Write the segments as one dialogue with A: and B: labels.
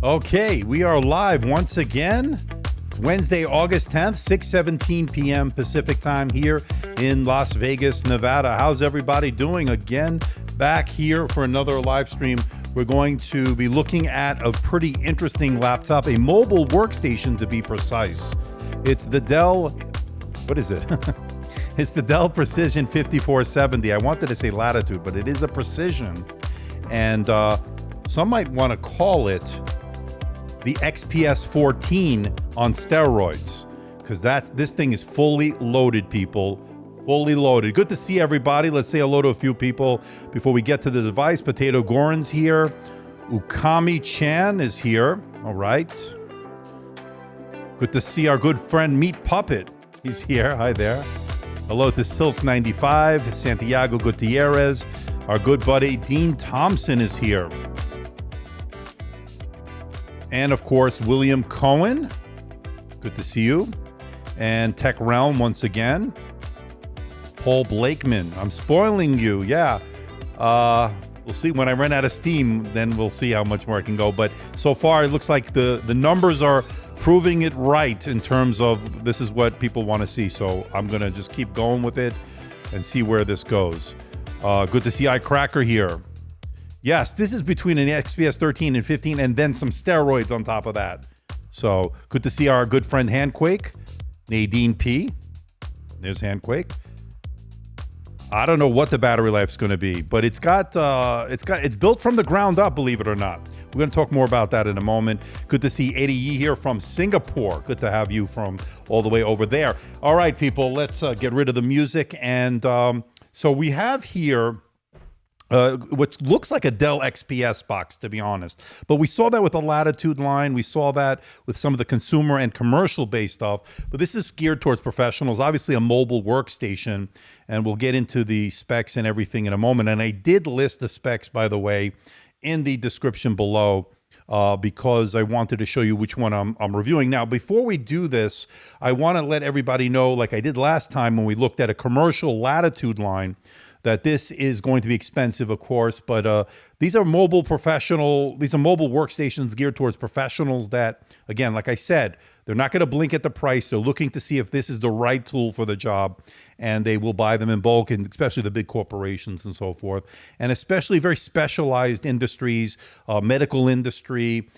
A: Okay, we are live once again. It's Wednesday, August 10th, 6:17 p.m. Pacific time here in Las Vegas, Nevada. How's everybody doing? Again, back here for another live stream. We're going to be looking at a pretty interesting laptop, a mobile workstation to be precise. It's the Dell, what is it? It's the Dell Precision 5470. I wanted to say Latitude, but it is a Precision. And some might want to call it the XPS 14 on steroids, because this thing is fully loaded, people. Fully loaded. Good to see everybody. Let's say hello to a few people before we get to the device. Potato Goran's here. Ukami Chan is here. All right. Good to see our good friend Meat Puppet. He's here. Hi there. Hello to Silk 95, Santiago Gutierrez. Our good buddy Dean Thompson is here. And of course, William Cohen. Good to see you. And Tech Realm once again. Paul Blakeman. I'm spoiling you. Yeah. We'll see when I run out of steam, then we'll see how much more I can go. But so far, it looks like the numbers are proving it right in terms of this is what people want to see. So I'm going to just keep going with it and see where this goes. Good to see iCracker here. Yes, this is between an XPS 13 and 15 and then some steroids on top of that. So good to see our good friend Handquake, Nadine P. There's Handquake. I don't know what the battery life is going to be, but it's built from the ground up, believe it or not. We're going to talk more about that in a moment. Good to see Eddie Yee here from Singapore. Good to have you from all the way over there. All right, people, let's get rid of the music. And so we have here what looks like a Dell XPS box, to be honest. But we saw that with the Latitude line. We saw that with some of the consumer and commercial-based stuff. But this is geared towards professionals, obviously a mobile workstation. And we'll get into the specs and everything in a moment. And I did list the specs, by the way, in the description below because I wanted to show you which one I'm reviewing. Now, before we do this, I want to let everybody know, like I did last time when we looked at a commercial Latitude line, that this is going to be expensive, of course, but these are mobile workstations geared towards professionals that, again, like I said, they're not going to blink at the price. They're looking to see if this is the right tool for the job, and they will buy them in bulk, and especially the big corporations and so forth, and especially very specialized industries, medical industry,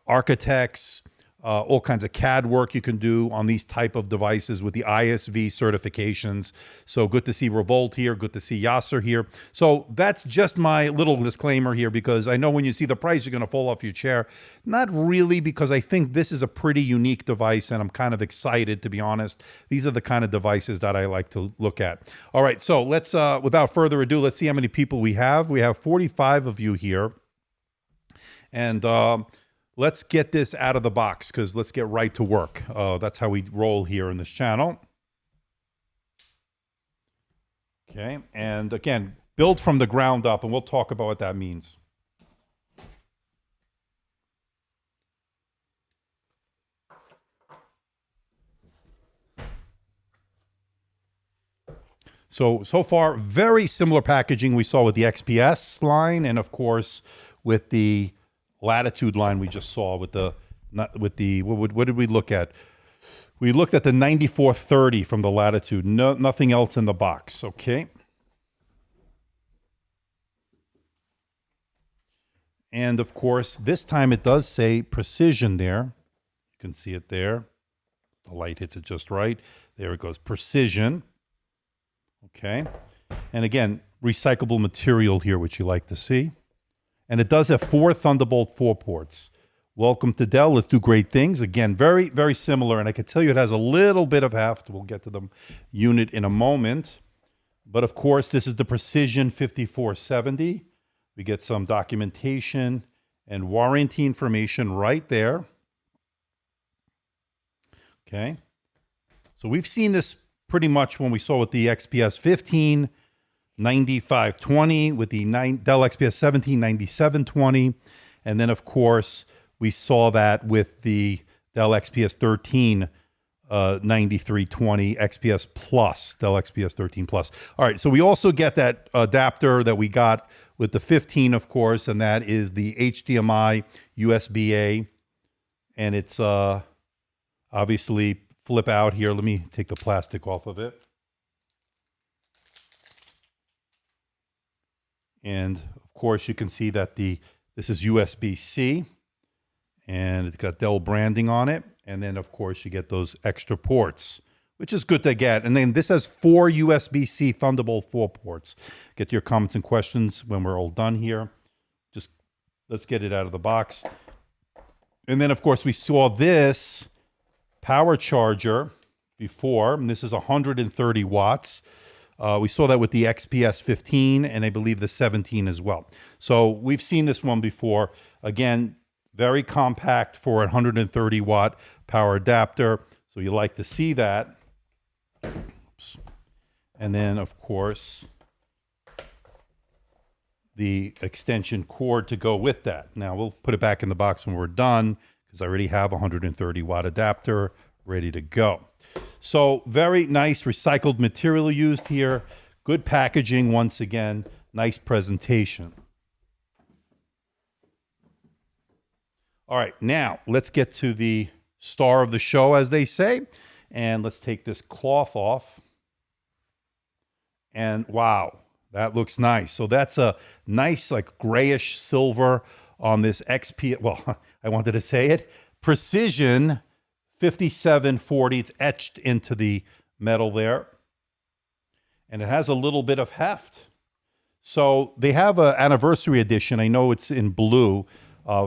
A: architects, all kinds of CAD work you can do on these type of devices with the ISV certifications. So good to see Revolt here. Good to see Yasser here. So that's just my little disclaimer here, because I know when you see the price, you're going to fall off your chair. Not really, because I think this is a pretty unique device, and I'm kind of excited, to be honest. These are the kind of devices that I like to look at. All right, so let's, without further ado, let's see how many people we have. We have 45 of you here. And let's get this out of the box, because let's get right to work. That's how we roll here in this channel. Okay, and again, built from the ground up, and we'll talk about what that means. So far, very similar packaging we saw with the XPS line, and of course, with the Latitude line we just saw with the what did we look at? We looked at the 9430 from the Latitude. Nothing else in the box. Okay. And of course, this time it does say Precision there. You can see it there. The light hits it just right. There it goes. Precision. Okay. And again, recyclable material here, which you like to see. And it does have 4 Thunderbolt 4 ports. Welcome to Dell. Let's do great things. Again, very, very similar. And I can tell you it has a little bit of heft. We'll get to the unit in a moment. But of course, this is the Precision 5470. We get some documentation and warranty information right there. Okay. So we've seen this pretty much when we saw with the XPS 15. 9520 with the Dell XPS 17 9720, and then of course we saw that with the Dell XPS 13 9320 XPS Plus, Dell XPS 13 Plus. All right, so we also get that adapter that we got with the 15, of course, and that is the HDMI USB-A, and it's obviously flip out here. Let me take the plastic off of it. And of course, you can see that this is USB-C, and it's got Dell branding on it. And then, of course, you get those extra ports, which is good to get. And then this has 4 USB-C Thunderbolt 4 ports. Get your comments and questions when we're all done here. Just let's get it out of the box. And then, of course, we saw this power charger before, and this is 130 watts. We saw that with the XPS 15 and I believe the 17 as well. So we've seen this one before. Again, very compact for a 130 watt power adapter. So you like to see that. Oops. And then, of course, the extension cord to go with that. Now we'll put it back in the box when we're done because I already have a 130 watt adapter ready to go. So very nice recycled material used here. Good packaging once again. Nice presentation. All right, now let's get to the star of the show, as they say. And let's take this cloth off. And wow, that looks nice. So that's a nice like grayish silver on this XP. Well, I wanted to say it. Precision 5740. It's etched into the metal there. And it has a little bit of heft. So they have an anniversary edition. I know it's in blue.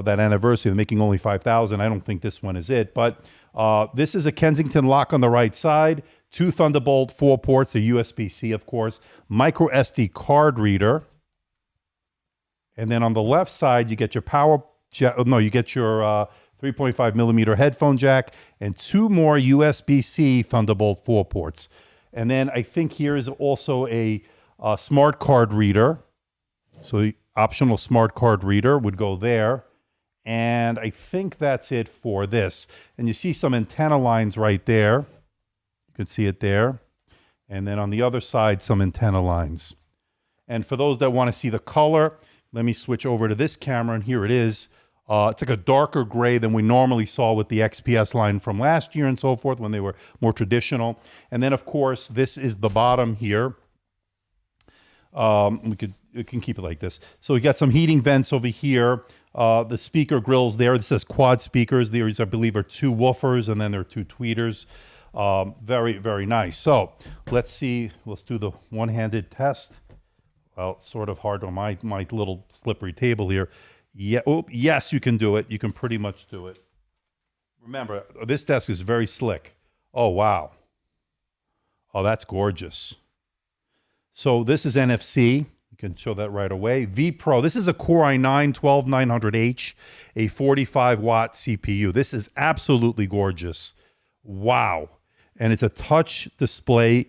A: That anniversary, they're making only 5,000. I don't think this one is it, but this is a Kensington lock on the right side, 2 Thunderbolt 4 ports, a USB-C, of course, micro SD card reader, and then on the left side you get your you get your 3.5 millimeter headphone jack and 2 more USB-C Thunderbolt 4 ports, and then I think here is also a smart card reader, so the optional smart card reader would go there. And I think that's it for this. And you see some antenna lines right there. You can see it there. And then on the other side, some antenna lines. And for those that want to see the color, let me switch over to this camera. And here it is. It's like a darker gray than we normally saw with the XPS line from last year and so forth when they were more traditional. And then, of course, this is the bottom here. We can keep it like this. So we got some heating vents over here. The speaker grills there. This says quad speakers. These, I believe, are 2 woofers, and then there are 2 tweeters. Very, very nice. So let's see. Let's do the one-handed test. Well, it's sort of hard on my little slippery table here. Yeah. Oh, yes, you can do it. You can pretty much do it. Remember, this desk is very slick. Oh, wow. Oh, that's gorgeous. So this is NFC. You can show that right away. vPro. This is a Core i9-12900H, a 45 watt CPU. This is absolutely gorgeous. Wow. And it's a touch display,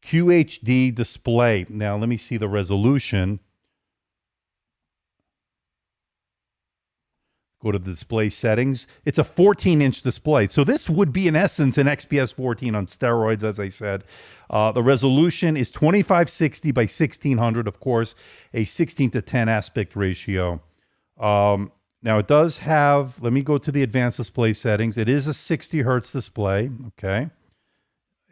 A: QHD display. Now, let me see the resolution. Go to the display settings. It's a 14-inch display. So this would be, in essence, an XPS 14 on steroids, as I said. The resolution is 2560 by 1600, of course, a 16:10 aspect ratio. Now, it does have, let me go to the advanced display settings. It is a 60 hertz display, okay,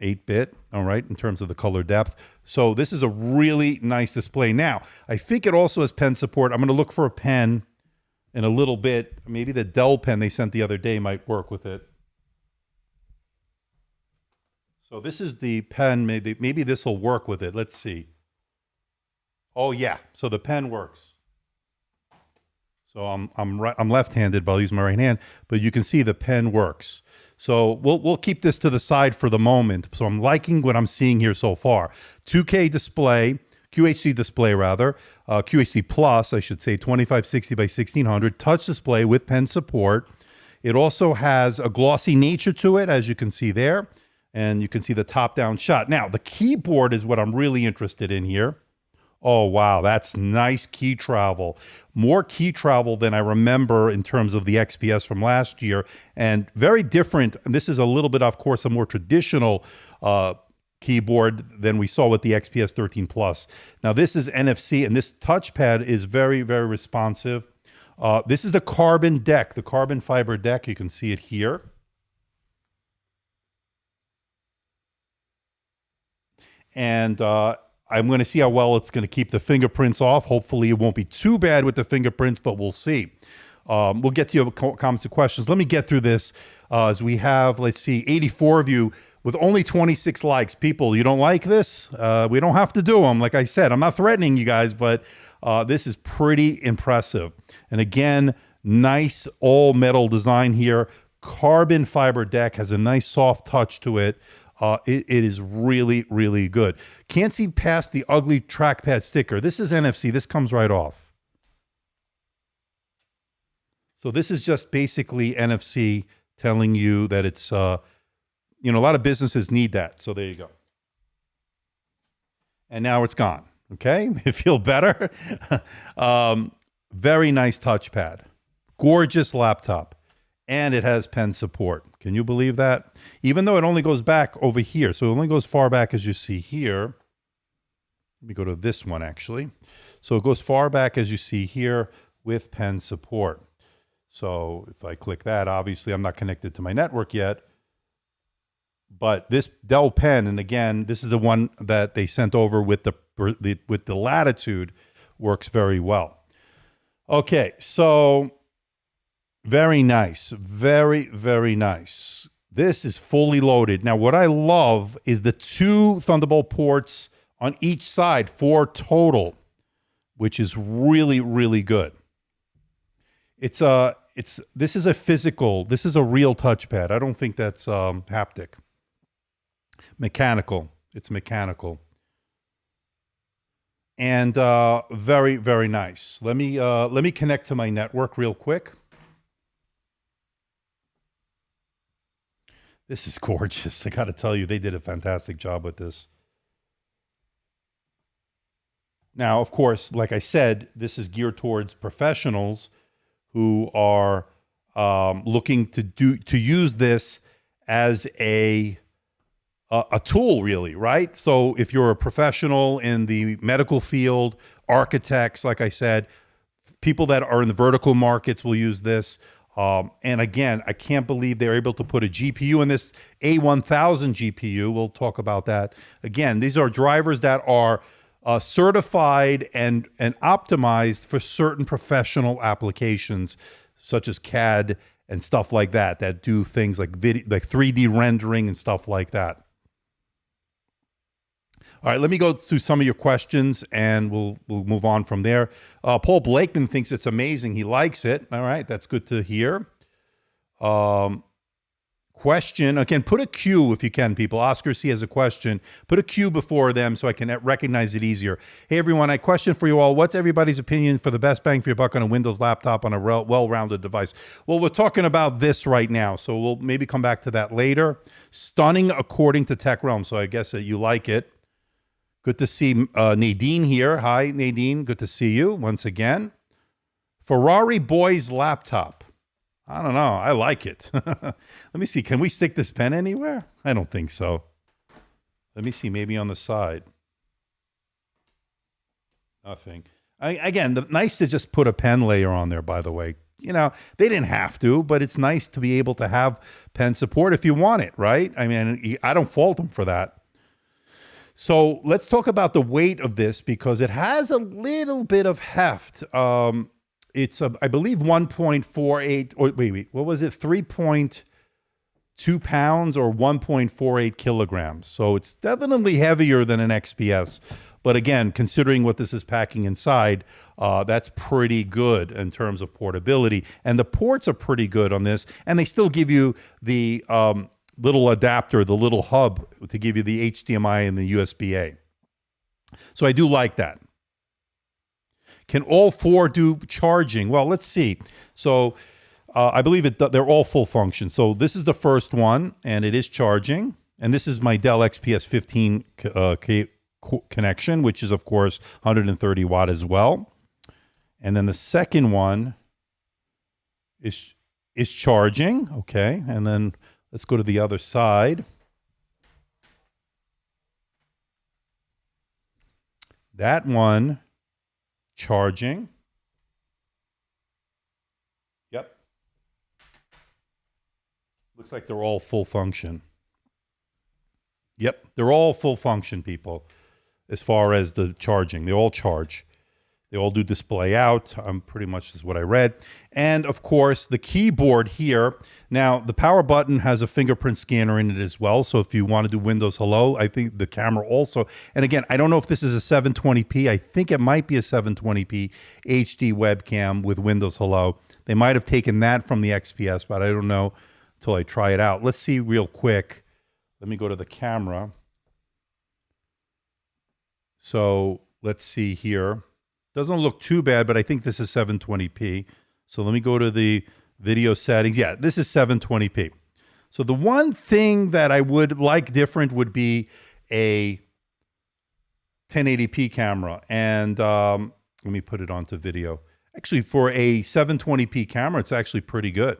A: 8-bit, all right, in terms of the color depth. So this is a really nice display. Now, I think it also has pen support. I'm going to look for a pen in a little bit. Maybe the Dell pen they sent the other day might work with it. So this is the pen. Maybe this will work with it. Let's see. Oh yeah, so the pen works. So I'm left-handed, but I'll use my right hand. But you can see the pen works. So we'll keep this to the side for the moment. So I'm liking what I'm seeing here so far. 2K display, QHD display rather, QHD Plus, I should say, 2560 by 1600, touch display with pen support. It also has a glossy nature to it, as you can see there. And you can see the top-down shot. Now, the keyboard is what I'm really interested in here. Oh, wow. That's nice key travel. More key travel than I remember in terms of the XPS from last year, and very different. And this is a little bit, of course, a more traditional keyboard than we saw with the XPS 13 Plus. Now, this is NFC, and this touchpad is very, very responsive. This is the carbon deck, the carbon fiber deck. You can see it here. And I'm going to see how well it's going to keep the fingerprints off. Hopefully it won't be too bad with the fingerprints, but we'll see. We'll get to your comments and questions. Let me get through this as we have, let's see, 84 of you with only 26 likes. People, you don't like this? We don't have to do them. Like I said, I'm not threatening you guys, but this is pretty impressive. And again, nice all metal design here. Carbon fiber deck has a nice soft touch to it. It is really, really good. Can't see past the ugly trackpad sticker. This is NFC. This comes right off. So this is just basically NFC telling you that it's, you know, a lot of businesses need that. So there you go. And now it's gone. Okay. You feel better? Very nice touchpad. Gorgeous laptop. And it has pen support. Can you believe that? Even though it only goes back over here. So it only goes far back as you see here. Let me go to this one actually. So it goes far back as you see here with pen support. So if I click that, obviously I'm not connected to my network yet. But this Dell pen, and again, this is the one that they sent over with the Latitude, works very well. Okay, so very nice. Very, very nice. This is fully loaded. Now, what I love is the 2 Thunderbolt ports on each side, 4 total, which is really, really good. This is a physical, this is a real touchpad. I don't think that's haptic. Mechanical. It's mechanical. And very, very nice. Let me connect to my network real quick. This is gorgeous. I got to tell you, they did a fantastic job with this. Now, of course, like I said, this is geared towards professionals who are looking to use this as a tool, really, right? So if you're a professional in the medical field, architects, like I said, people that are in the vertical markets will use this. And again, I can't believe they're able to put a GPU in this A1000 GPU. We'll talk about that. Again, these are drivers that are certified and optimized for certain professional applications, such as CAD and stuff like that, that do things like video, like 3D rendering and stuff like that. All right, let me go through some of your questions, and we'll move on from there. Paul Blakeman thinks it's amazing. He likes it. All right, that's good to hear. Question, again, put a Q if you can, people. Oscar C has a question. Put a Q before them so I can recognize it easier. Hey, everyone, I question for you all. What's everybody's opinion for the best bang for your buck on a Windows laptop on a well-rounded device? Well, we're talking about this right now, so we'll maybe come back to that later. Stunning according to Tech Realm, so I guess that you like it. Good to see Nadine here. Hi, Nadine. Good to see you once again. Ferrari Boy's laptop. I don't know. I like it. Let me see. Can we stick this pen anywhere? I don't think so. Let me see. Maybe on the side. Nothing. Again, nice to just put a pen layer on there, by the way. You know, they didn't have to, but it's nice to be able to have pen support if you want it, right? I mean, I don't fault them for that. So let's talk about the weight of this because it has a little bit of heft. It's, I believe, 1.48, or wait, what was it? 3.2 pounds or 1.48 kilograms. So it's definitely heavier than an XPS. But again, considering what this is packing inside, that's pretty good in terms of portability. And the ports are pretty good on this. And they still give you the little adapter, the little hub to give you the HDMI and the USB-A. So I do like that. Can all 4 do charging? Well, let's see. So I believe they're all full function. So this is the first one, and it is charging. And this is my Dell XPS 15 connection, which is of course 130 watt as well. And then the second one is charging. Okay, and then let's go to the other side. That one charging. Yep. Looks like they're all full function. Yep, they're all full function, people, as far as the charging. They all charge. They all do display out. Pretty much is what I read. And of course, the keyboard here. Now, the power button has a fingerprint scanner in it as well. So if you want to do Windows Hello, I think the camera also. And again, I don't know if this is a 720p. I think it might be a 720p HD webcam with Windows Hello. They might have taken that from the XPS, but I don't know until I try it out. Let's see real quick. Let me go to the camera. So let's see here. Doesn't look too bad, but I think this is 720p. So let me go to the video settings. Yeah, this is 720p. So the one thing that I would like different would be a 1080p camera. And let me put it onto video. Actually, for a 720p camera, it's actually pretty good.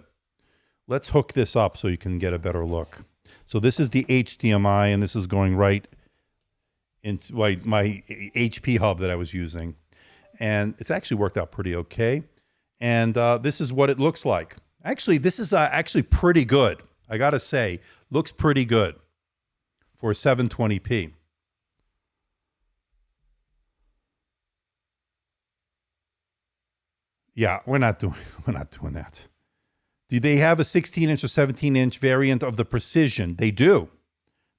A: Let's hook this up so you can get a better look. So this is the HDMI, and this is going right into my HP hub that I was using. And it's actually worked out pretty okay. And this is what it looks like. Actually, this is actually pretty good. I got to say, looks pretty good for 720p. Yeah, we're not doing that. Do they have a 16-inch or 17-inch variant of the Precision? They do.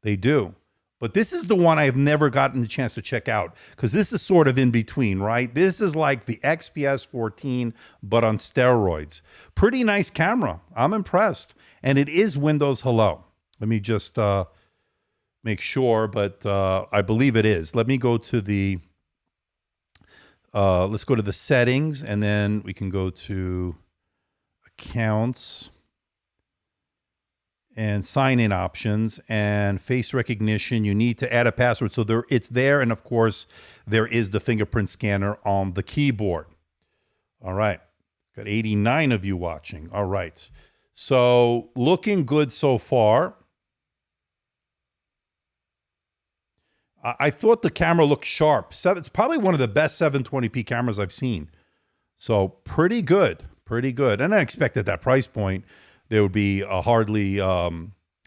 A: They do. But this is the one I have never gotten the chance to check out because this is sort of in between, right? This is like the XPS 14, but on steroids. Pretty nice camera. I'm impressed. And it is Windows Hello. Let me just make sure, but I believe it is. Let me go to the, let's go to the settings, and then we can go to accounts and sign-in options and face recognition. You need to add a password. So it's there. And of course, there is the fingerprint scanner on the keyboard. All right. Got 89 of you watching. All right. So looking good so far. I thought the camera looked sharp. It's probably one of the best 720p cameras I've seen. So pretty good. Pretty good. And I expected that price point there would be hardly, it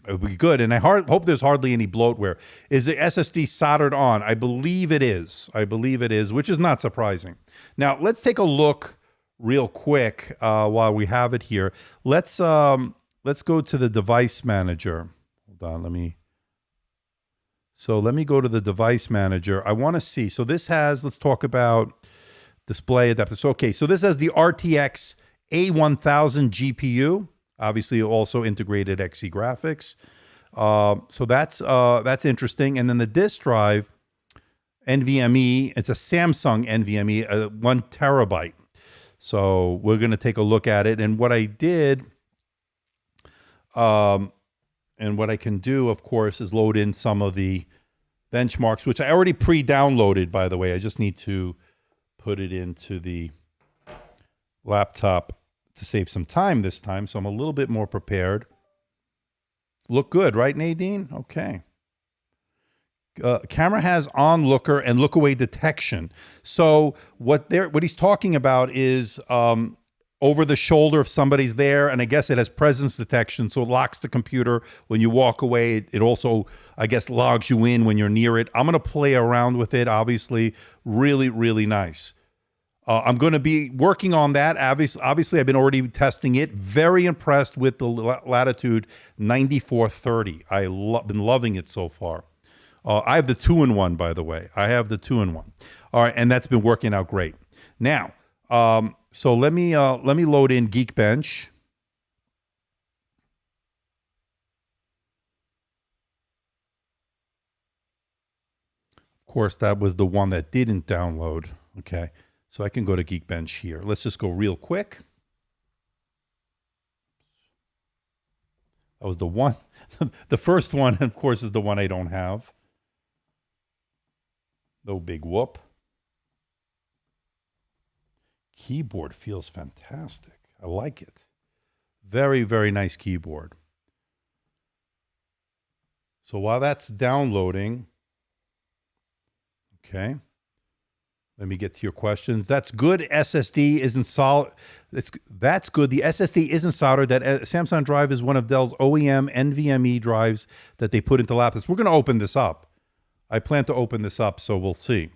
A: would be good. And I hope there's hardly any bloatware. Is the SSD soldered on? I believe it is. I believe it is, which is not surprising. Now, let's take a look real quick while we have it here. Let's go to the device manager. Hold on, let me go to the device manager. I want to see. So this has, let's talk about display adapter. So, okay, so this has the RTX A1000 GPU. Obviously, also integrated XE graphics. So that's interesting. And then the disk drive, NVMe, it's a Samsung NVMe, 1 terabyte. So we're going to take a look at it. And what I did, and what I can do, of course, is load in some of the benchmarks, which I already pre-downloaded, by the way. I just need to put it into the laptop to save some time this time, so I'm a little bit more prepared. Look good, right, Nadine? Okay. Camera has on-looker and look-away detection. So what he's talking about is over the shoulder if somebody's there, and I guess it has presence detection, so it locks the computer when you walk away. It also, I guess, logs you in when you're near it. I'm going to play around with it, obviously. Really, really nice. I'm going to be working on that. Obviously, I've been already testing it. Very impressed with the Latitude 9430. I've been loving it so far. I have the 2-in-1, by the way. I have the 2-in-1. All right, and that's been working out great. Now, so let me load in Geekbench. Of course, that was the one that didn't download. Okay. So I can go to Geekbench here. Let's just go real quick. That was the one. The first one, of course, is the one I don't have. No big whoop. Keyboard feels fantastic. I like it. Very, very nice keyboard. So while that's downloading, okay, let me get to your questions. That's good. SSD isn't solid. That's good. The SSD isn't soldered. That Samsung drive is one of Dell's OEM NVMe drives that they put into laptops. We're going to open this up. I plan to open this up, so we'll see.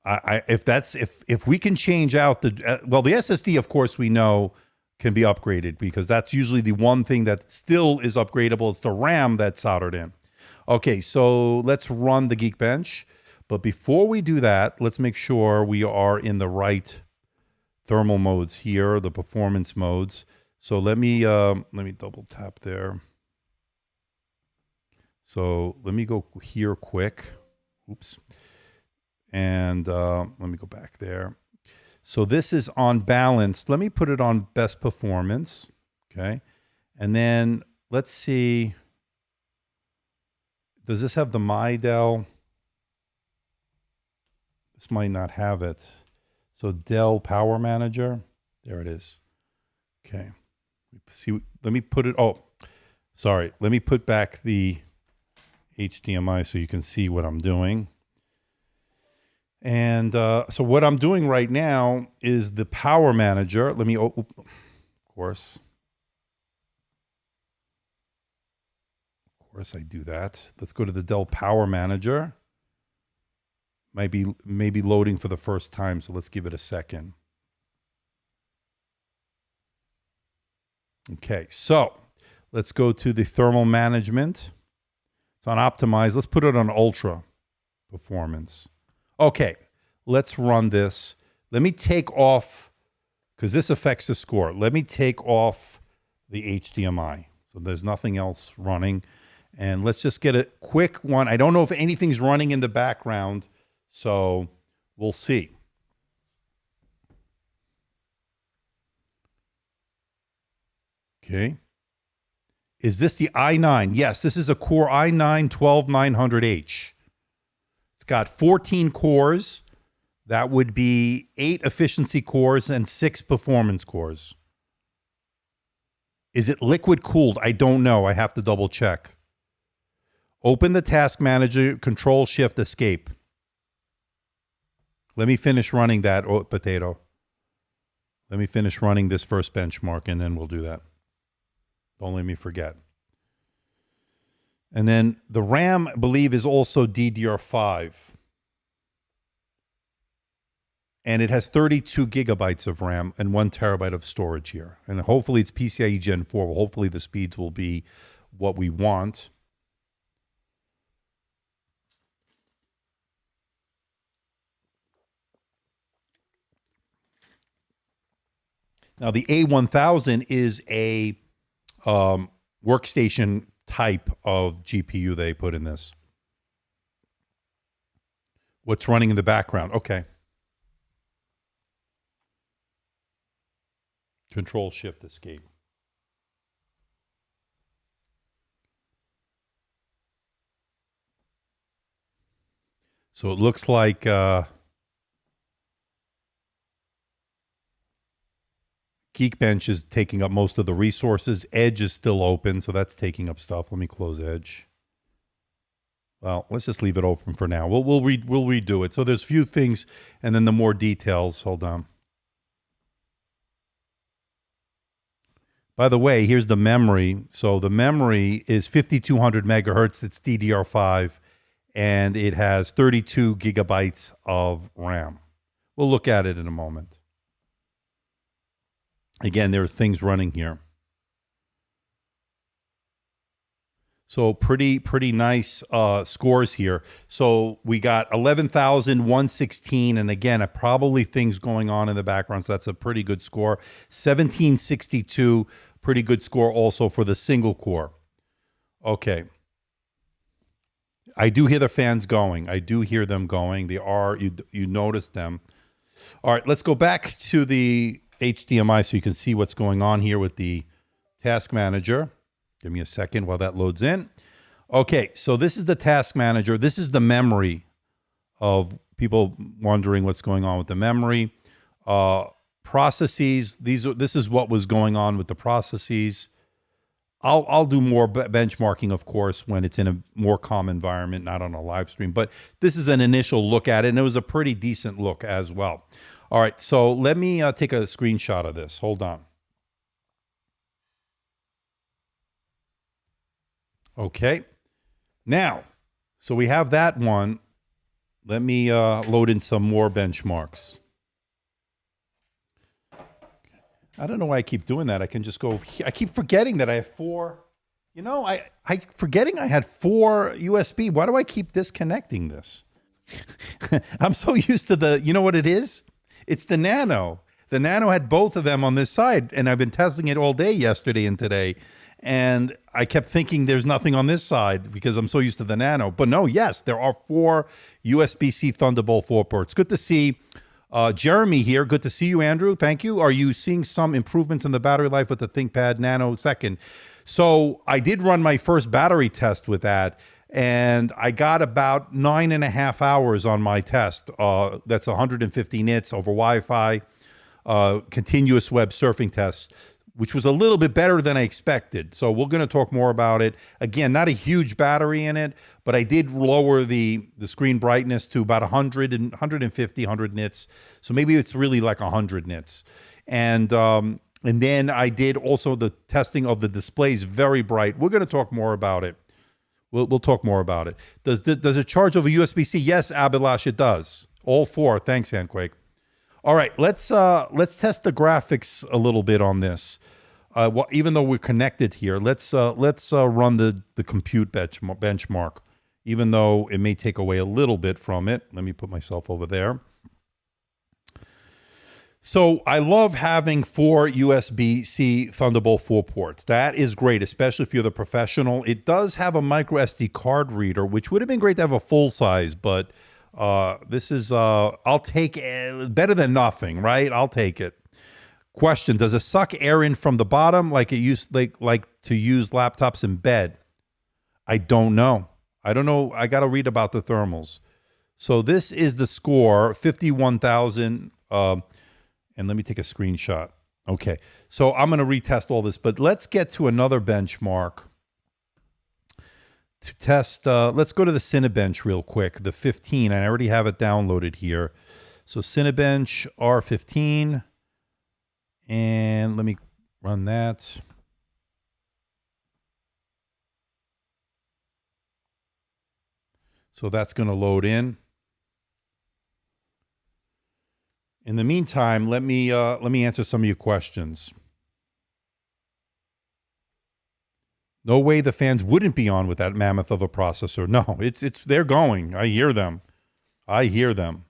A: If we can change out the well, the SSD, of course, we know can be upgraded because that's usually the one thing that still is upgradable. It's the RAM that's soldered in. Okay, so let's run the Geekbench. But before we do that, let's make sure we are in the right thermal modes here, the performance modes. So let me double tap there. So let me go here quick. Oops. And let me go back there. So this is on balance. Let me put it on best performance. Okay. And then let's see. Does this have the My Dell? This might not have it. So Dell Power Manager. There it is. Okay. See, let me put it. Oh, sorry. Let me put back the HDMI so you can see what I'm doing. And so what I'm doing right now is the Power Manager. Let me, of course I do that. Let's go to the Dell Power Manager. Maybe loading for the first time, so let's give it a second. Okay, so let's go to the thermal management. It's on optimize. Let's put it on ultra performance. Okay, let's run this. Let me take off, because this affects the score. Let me take off the HDMI. So there's nothing else running. And let's just get a quick one. I don't know if anything's running in the background, so we'll see. Okay. Is this the i9? Yes, this is a Core i9-12900H. It's got 14 cores. That would be 8 efficiency cores and 6 performance cores. Is it liquid cooled? I don't know. I have to double check. Open the task manager, Control Shift Escape. Let me finish running that, potato. Let me finish running this first benchmark and then we'll do that. Don't let me forget. And then the RAM, I believe, is also DDR5. And it has 32 gigabytes of RAM and 1 terabyte of storage here. And hopefully it's PCIe Gen 4. Hopefully the speeds will be what we want. Now the A1000 is a workstation type of GPU they put in this. What's running in the background? Okay. Control Shift Escape. So it looks like Geekbench is taking up most of the resources. Edge is still open, so that's taking up stuff. Let me close Edge. Well, let's just leave it open for now. We'll redo it. So there's a few things, and then the more details. Hold on. By the way, here's the memory. So the memory is 5200 megahertz. It's DDR5, and it has 32 gigabytes of RAM. We'll look at it in a moment. Again, there are things running here. So pretty nice scores here. So we got 11,116, and again, probably things going on in the background, so that's a pretty good score. 1762, pretty good score also for the single core. Okay. I do hear the fans going. I do hear them going. They are, you notice them. All right, let's go back to the HDMI so you can see what's going on here with the task manager. Give me a second while that loads in. Okay, so this is the task manager. This is the memory of people wondering what's going on with the memory. Processes, this is what was going on with the processes. I'll do more benchmarking, of course, when it's in a more calm environment, not on a live stream. But this is an initial look at it, and it was a pretty decent look as well. All right, so let me take a screenshot of this. Hold on. Okay. Now, so we have that one. Let me load in some more benchmarks. I don't know why I keep doing that. I can just go. I keep forgetting that I have 4. You know, I forgetting I had 4 USB. Why do I keep disconnecting this? I'm so used to the. You know what it is? It's the Nano. The Nano had both of them on this side, and I've been testing it all day yesterday and today. And I kept thinking there's nothing on this side because I'm so used to the Nano. But no, yes, there are 4 USB-C Thunderbolt 4 ports. Good to see Jeremy here. Good to see you, Andrew. Thank you. Are you seeing some improvements in the battery life with the Thinkpad Nano 2nd? So I did run my first battery test with that, and I got about 9.5 hours on my test. That's 150 nits over Wi-Fi, continuous web surfing test, which was a little bit better than I expected. So we're going to talk more about it. Again, not a huge battery in it, but I did lower the screen brightness to about 100 and 150, 100 nits. So maybe it's really like 100 nits. And then I did also the testing of the displays, very bright. We're going to talk more about it. We'll talk more about it. Does it charge over USB-C? Yes, Abilash, it does. All 4. Thanks, Handquake. All right, let's test the graphics a little bit on this. Well, even though we're connected here, let's run the compute benchmark, even though it may take away a little bit from it. Let me put myself over there. So I love having 4 USB-C Thunderbolt 4 ports. That is great, especially if you're the professional. It does have a micro SD card reader, which would have been great to have a full size, but this is, I'll take better than nothing, right? I'll take it. Question, does it suck air in from the bottom like it used like to use laptops in bed? I don't know. I don't know. I got to read about the thermals. So this is the score, 51,000. And let me take a screenshot. Okay. So I'm going to retest all this, but let's get to another benchmark. To test, let's go to the Cinebench real quick, the 15. I already have it downloaded here. So Cinebench R15, and let me run that. So that's going to load in. In the meantime, let me answer some of your questions. No way the fans wouldn't be on with that mammoth of a processor. No, it's they're going. I hear them. I hear them.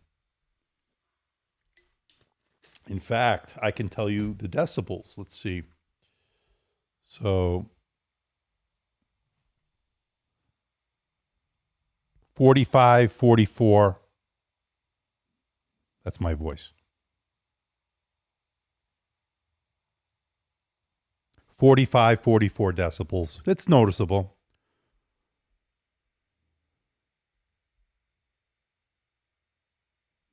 A: In fact, I can tell you the decibels. Let's see. So 45, 44. That's my voice. 45, 44 decibels. It's noticeable.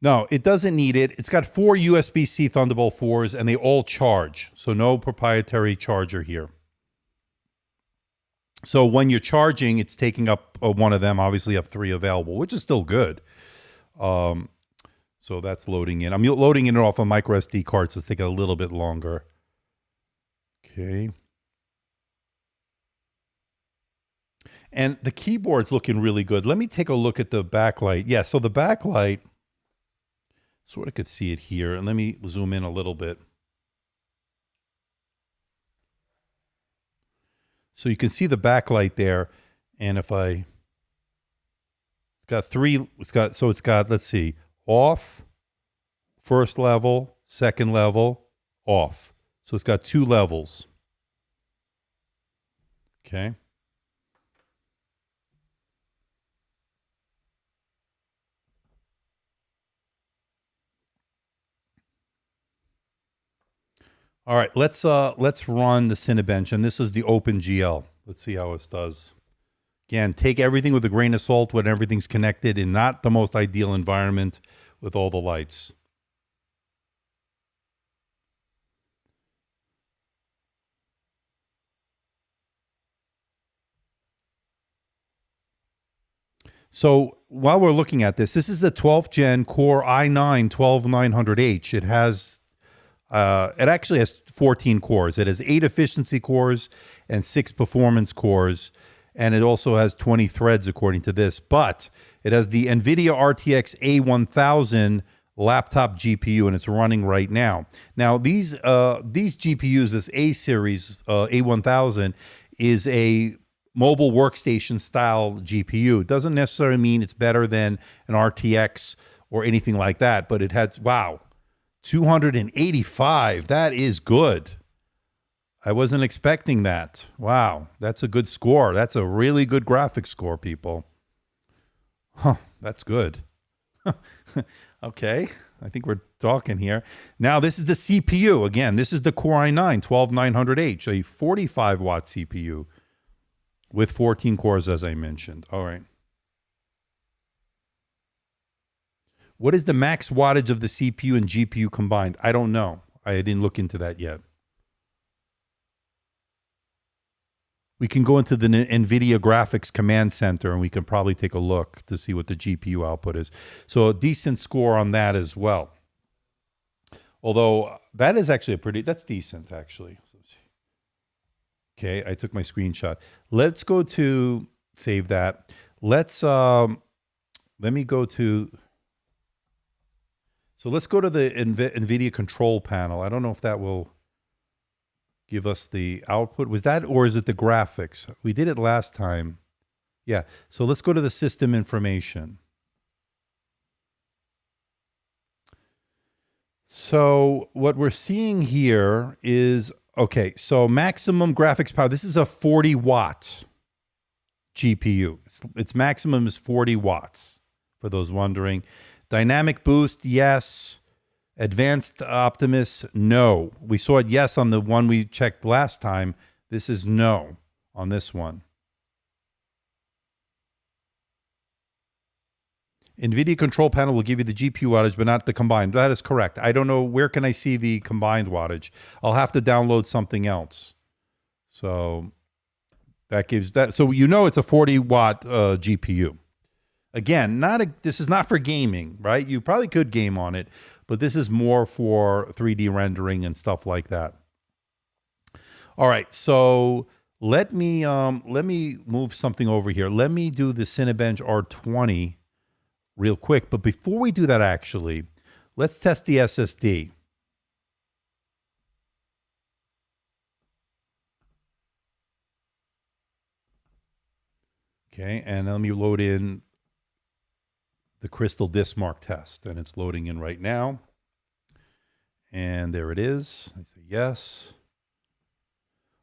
A: No, it doesn't need it. It's got 4 USB-C Thunderbolt 4s, and they all charge. So no proprietary charger here. So when you're charging, it's taking up one of them. Obviously, you have 3 available, which is still good. So that's loading in. I'm loading it off a micro SD card, so it's taking a little bit longer. Okay. And the keyboard's looking really good. Let me take a look at the backlight. Yeah, so the backlight, sort of could see it here. And let me zoom in a little bit. So you can see the backlight there. And if I, it's got 3, so it's got, let's see, off, first level, second level, off. So it's got 2 levels. Okay. All right, let's run the Cinebench, and this is the OpenGL. Let's see how it does. Again, take everything with a grain of salt when everything's connected in not the most ideal environment with all the lights. So while we're looking at this, this is the 12th gen Core i9-12900H. It actually has 14 cores. It has 8 efficiency cores and 6 performance cores. And it also has 20 threads according to this. But it has the NVIDIA RTX A1000 laptop GPU, and it's running right now. Now, these GPUs, this A series A1000, is a mobile workstation style GPU. It doesn't necessarily mean it's better than an RTX or anything like that, but it has, wow, 285. That is good. I wasn't expecting that. Wow, that's a good score. That's a really good graphics score, people. Huh, that's good. Okay, I think we're talking here. Now, this is the CPU. Again, this is the Core i9-12900H, a 45-watt CPU with 14 cores, as I mentioned. All right. What is the max wattage of the CPU and GPU combined? I don't know. I didn't look into that yet. We can go into the NVIDIA Graphics Command Center and we can probably take a look to see what the GPU output is. So a decent score on that as well. Although that is actually that's decent actually. Okay, I took my screenshot. Let's go to save that. Let's let me go to. So let's go to the NVIDIA control panel. I don't know if that will give us the output. Was that, or is it the graphics? We did it last time. Yeah. So let's go to the system information. So what we're seeing here is, okay, so maximum graphics power. This is a 40-watt GPU. Its maximum is 40 watts, for those wondering. Dynamic boost, yes. Advanced Optimus, no. We saw it yes on the one we checked last time. This is no on this one. NVIDIA control panel will give you the GPU wattage, but not the combined. That is correct. I don't know, where can I see the combined wattage? I'll have to download something else. So that gives that. So you know it's a 40-watt GPU. Again, this is not for gaming, right? You probably could game on it, but this is more for 3D rendering and stuff like that. All right, so let me move something over here. Let me do the Cinebench R20 real quick. But before we do that, actually, let's test the SSD. Okay, and let me load in the Crystal Disk Mark test, and it's loading in right now. And there it is. I say yes.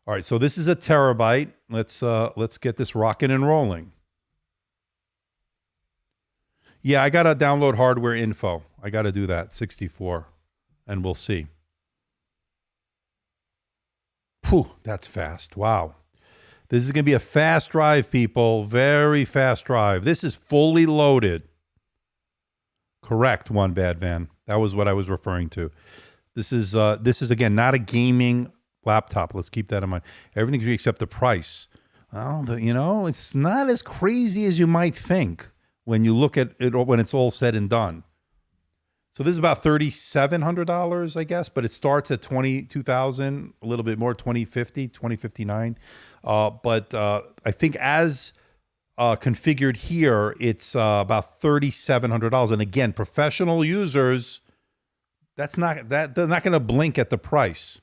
A: All right, so this is a terabyte. Let's get this rocking and rolling. Yeah, I gotta download hardware info. I gotta do that, 64, and we'll see. Phew, that's fast. Wow. This is gonna be a fast drive, people. Very fast drive. This is fully loaded. Correct, One Bad Van. That was what I was referring to. This is again not a gaming laptop. Let's keep that in mind. Everything except the price. Well, it's not as crazy as you might think when you look at it when it's all said and done. So this is about $3,700, I guess, but it starts at $22,000, a little bit more, $2,050, $2,059. But I think as configured here, it's about $3,700. And again, professional users, they're not going to blink at the price.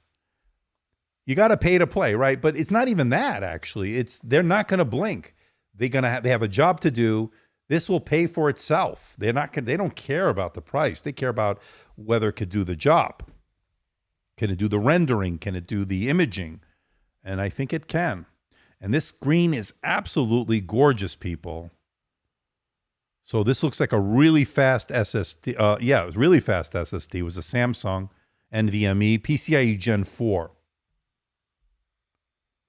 A: You got to pay to play, right? But it's not even that, actually. They're not going to blink. They have a job to do. This will pay for itself. They don't care about the price. They care about whether it could do the job. Can it do the rendering? Can it do the imaging? And I think it can. And this screen is absolutely gorgeous, people. So this looks like a really fast SSD. Yeah, it was really fast SSD. It was a Samsung NVMe PCIe Gen 4.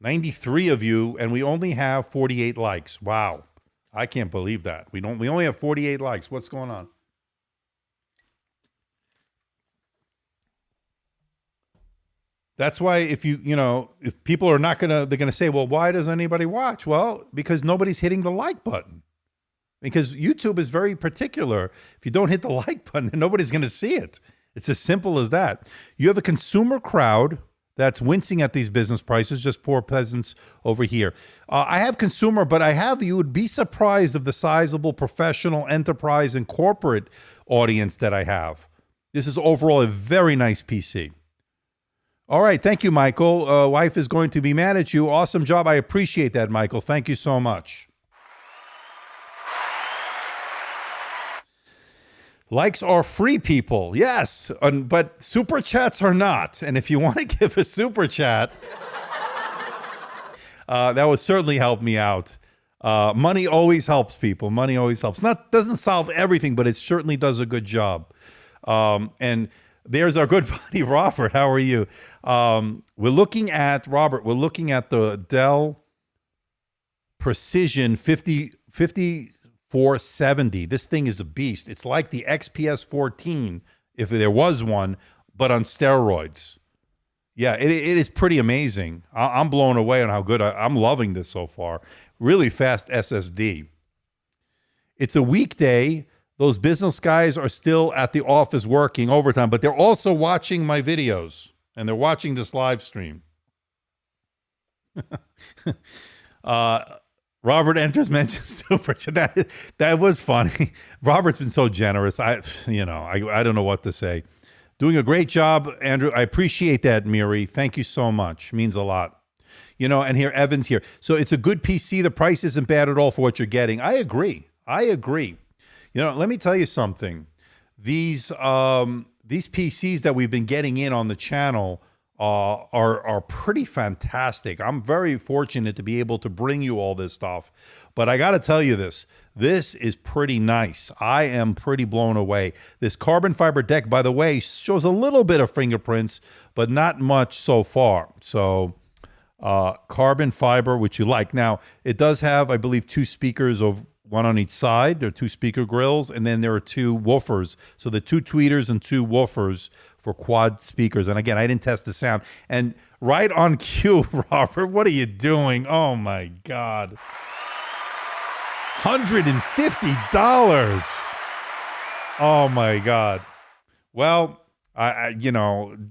A: 93 of you, and we only have 48 likes. Wow. I can't believe that. We only have 48 likes. What's going on? That's why if people are not they're gonna say, well, why does anybody watch? Well, because nobody's hitting the like button. Because YouTube is very particular. If you don't hit the like button, then nobody's gonna see it. It's as simple as that. You have a consumer crowd that's wincing at these business prices, just poor peasants over here. I have consumer, but you would be surprised of the sizable professional, enterprise, and corporate audience that I have. This is overall a very nice PC. All right, thank you, Michael. Wife is going to be mad at you. Awesome job. I appreciate that, Michael. Thank you so much. Likes are free, people. Yes, but super chats are not. And if you want to give a super chat, that would certainly help me out. Money always helps, people. Money always helps. Doesn't solve everything, but it certainly does a good job. And there's our good buddy, Robert. How are you? We're looking at the Dell Precision 5470. This thing is a beast. It's like the XPS 14, if there was one, but on steroids. Yeah, it is pretty amazing. I'm blown away on how good I'm loving this so far. Really fast SSD. It's a weekday. Those business guys are still at the office working overtime, but they're also watching my videos, and they're watching this live stream. Robert enters mentions super. That was funny. Robert's been so generous. I don't know what to say. Doing a great job, Andrew. I appreciate that, Miri. Thank you so much. Means a lot. And here, Evan's here. So it's a good PC. The price isn't bad at all for what you're getting. I agree. Let me tell you something. These PCs that we've been getting in on the channel are pretty fantastic. I'm very fortunate to be able to bring you all this stuff. But I got to tell you this. This is pretty nice. I am pretty blown away. This carbon fiber deck, by the way, shows a little bit of fingerprints, but not much so far. So carbon fiber, which you like. Now, it does have, I believe, 2 speakers of one on each side. There are 2 speaker grills, and then there are 2 woofers. So the 2 tweeters and 2 woofers for quad speakers. And again, I didn't test the sound. And right on cue, Robert, what are you doing? Oh my God. $150. Oh my God. Well,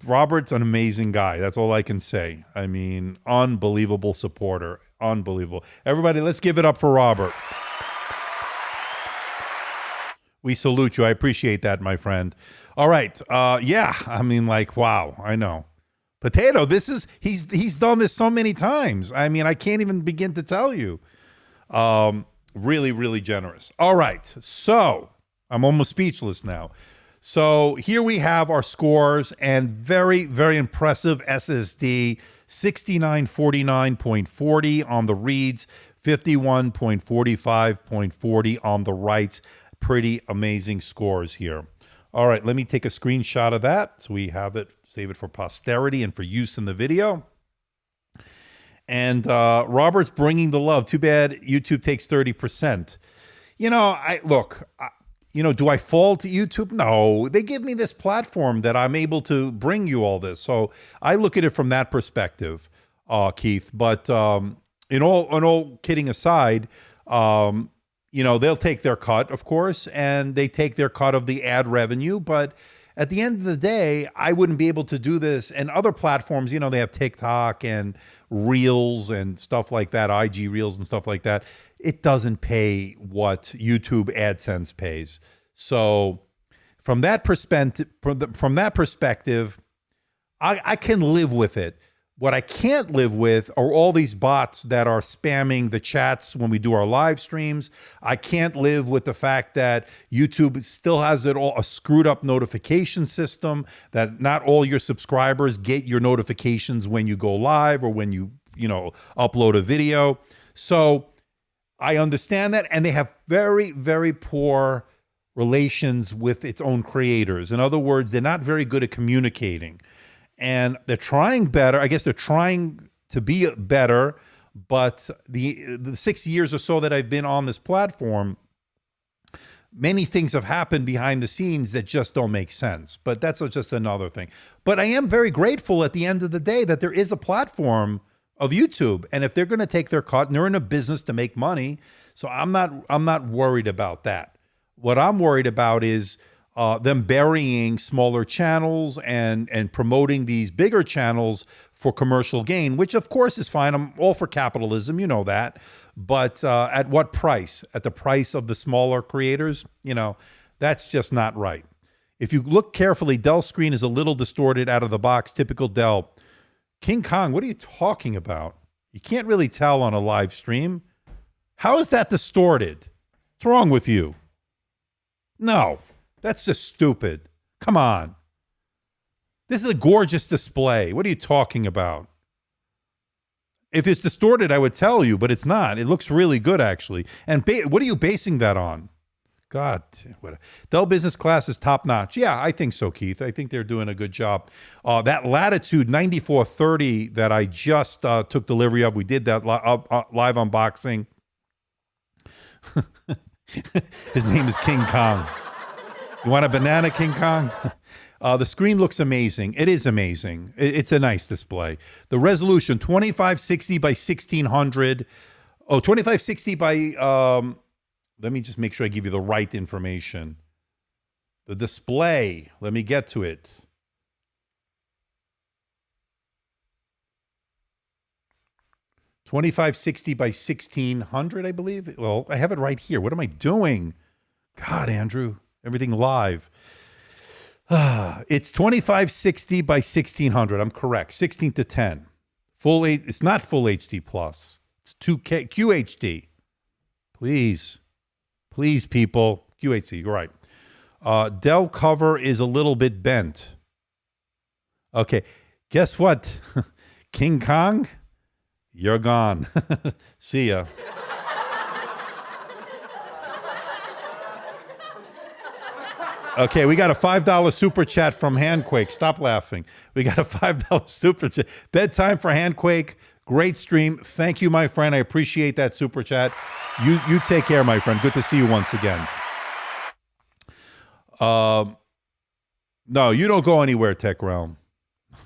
A: Robert's an amazing guy. That's all I can say. I mean, unbelievable supporter. Unbelievable. Everybody, let's give it up for Robert. We salute you. I appreciate that, my friend. All right. Yeah. I mean, wow. I know. Potato, he's done this so many times. I mean, I can't even begin to tell you. Really, really generous. All right. So I'm almost speechless now. So here we have our scores, and very, very impressive SSD, 6949.40 on the reads, 51.45.40 on the writes. Pretty amazing scores here. All right, let me take a screenshot of that so we have it, save it for posterity and for use in the video. And Robert's bringing the love. Too bad YouTube takes 30%. Do I fall to YouTube? No, they give me this platform that I'm able to bring you all this. So I look at it from that perspective, Keith. But in all kidding aside, they'll take their cut, of course, and they take their cut of the ad revenue. But at the end of the day, I wouldn't be able to do this. And other platforms, they have TikTok and Reels and stuff like that, IG Reels and stuff like that. It doesn't pay what YouTube AdSense pays. So from that perspective, I can live with it. What I can't live with are all these bots that are spamming the chats when we do our live streams. I can't live with the fact that YouTube still has a screwed up notification system, that not all your subscribers get your notifications when you go live or when you upload a video. So I understand that, and they have very, very poor relations with its own creators. In other words, they're not very good at communicating. And they're trying better. I guess they're trying to be better. But the 6 years or so that I've been on this platform, many things have happened behind the scenes that just don't make sense. But that's just another thing. But I am very grateful at the end of the day that there is a platform of YouTube. And if they're going to take their cut, and they're in a business to make money, so I'm not worried about that. What I'm worried about is them burying smaller channels and promoting these bigger channels for commercial gain, which of course is fine. I'm all for capitalism, you know that. But at what price? At the price of the smaller creators? You know, that's just not right. If you look carefully, Dell's screen is a little distorted out of the box, typical Dell. King Kong, what are you talking about? You can't really tell on a live stream. How is that distorted? What's wrong with you? No, that's just stupid. Come on. This is a gorgeous display. What are you talking about? If it's distorted, I would tell you, but it's not. It looks really good, actually. And what are you basing that on? God, what Dell Business Class is top-notch. Yeah, I think so, Keith. I think they're doing a good job. That Latitude 9430 that I just took delivery of, we did that live unboxing. His name is King Kong. You want a banana, King Kong? The screen looks amazing. It is amazing. It's a nice display. The resolution, 2560 by 1600. Oh, 2560 by... let me just make sure I give you the right information. The display, let me get to it. $2560 by 1600, I believe. Well, I have it right here. What am I doing? God, Andrew, everything live. It's 2560 by 1600. I'm correct. 16 to 10. Full. It's not full HD plus. It's 2K QHD. Please. Please, people. QHD, you're right. Dell cover is a little bit bent. Okay, guess what? King Kong, you're gone. See ya. Okay, we got a $5 super chat from Handquake. Stop laughing. We got a $5 super chat. Bedtime for Handquake. Great stream. Thank you, my friend. I appreciate that super chat. You take care, my friend. Good to see you once again. No, you don't go anywhere, Tech Realm.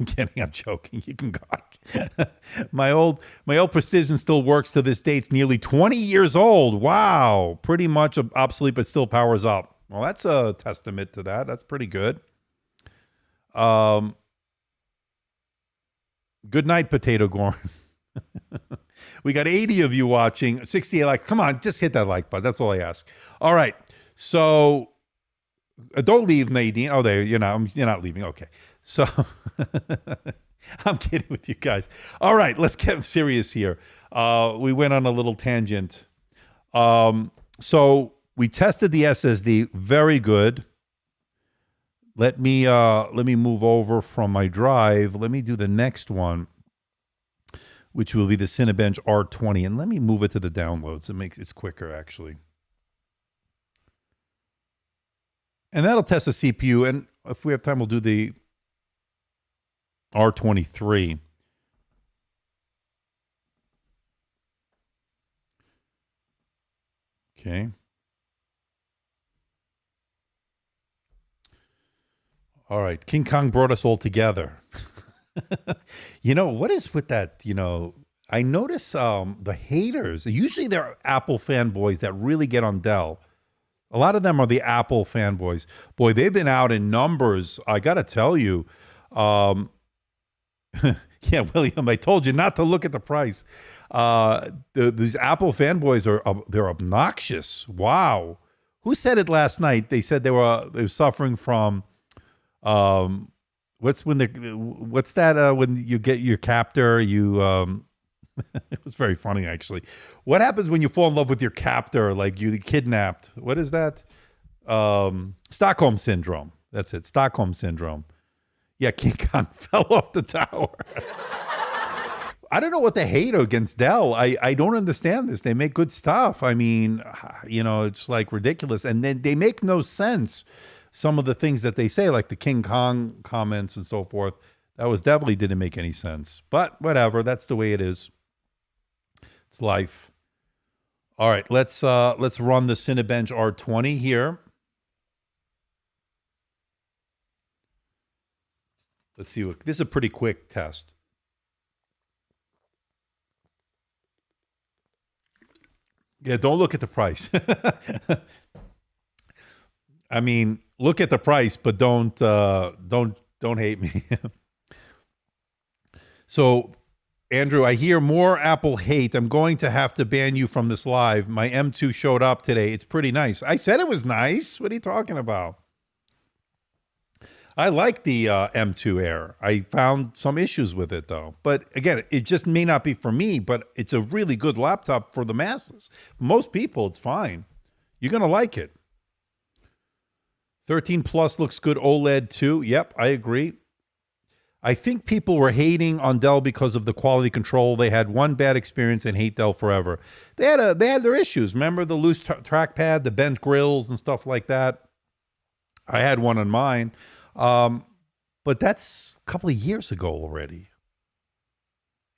A: I'm kidding. I'm joking. You can go. My old Precision still works to this day. It's nearly 20 years old. Wow. Pretty much obsolete, but still powers up. Well, that's a testament to that. That's pretty good. Good night, Potato Gorn. We got 80 of you watching. 60 like. Come on, just hit that like button. That's all I ask. All right. So don't leave, Nadine. Oh, there. You're not leaving. Okay. So I'm kidding with you guys. All right, let's get serious here. We went on a little tangent. So we tested the SSD. Very good. Let me move over from my drive. Let me do the next one, which will be the Cinebench R20. And let me move it to the downloads. It's quicker, actually. And that'll test the CPU. And if we have time, we'll do the R23. Okay. All right. King Kong brought us all together. What is with that? I notice the haters, usually they're Apple fanboys that really get on Dell. A lot of them are the Apple fanboys. Boy, they've been out in numbers. I got to tell you. Yeah, William, I told you not to look at the price. These Apple fanboys they're obnoxious. Wow. Who said it last night? They said they were suffering from what's that when you get your captor, it was very funny, actually. What happens when you fall in love with your captor, like you kidnapped? What is that? Stockholm Syndrome. That's it. Stockholm Syndrome. Yeah, King Kong fell off the tower. I don't know what they hate against Dell. I don't understand this. They make good stuff. I mean, it's like ridiculous. And then they make no sense. Some of the things that they say, like the King Kong comments and so forth, That was definitely didn't make any sense. But whatever, that's the way it is. It's life. All right, let's run the Cinebench R20 here. Let's see what this is a pretty quick test. Yeah, don't look at the price. I mean, look at the price, but don't hate me. So, Andrew, I hear more Apple hate. I'm going to have to ban you from this live. My M2 showed up today. It's pretty nice. I said it was nice. What are you talking about? I like the M2 Air. I found some issues with it, though. But again, it just may not be for me, but it's a really good laptop for the masses. Most people, it's fine. You're going to like it. 13 Plus looks good. OLED, too. Yep, I agree. I think people were hating on Dell because of the quality control. They had one bad experience and hate Dell forever. They had their issues. Remember the loose trackpad, the bent grills and stuff like that? I had one on mine. But that's a couple of years ago already.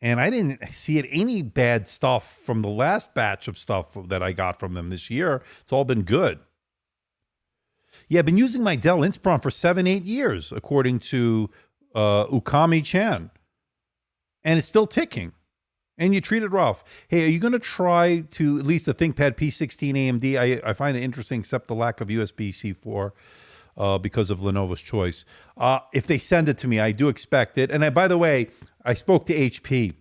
A: And I didn't see any bad stuff from the last batch of stuff that I got from them this year. It's all been good. Yeah, I've been using my Dell Inspiron for 7-8 years, according to Ukami-chan. And it's still ticking. And you treat it rough. Hey, are you going to try to at least the ThinkPad P16 AMD? I find it interesting, except the lack of USB-C 4. Because of Lenovo's choice. If they send it to me, I do expect it. And by the way, I spoke to HP.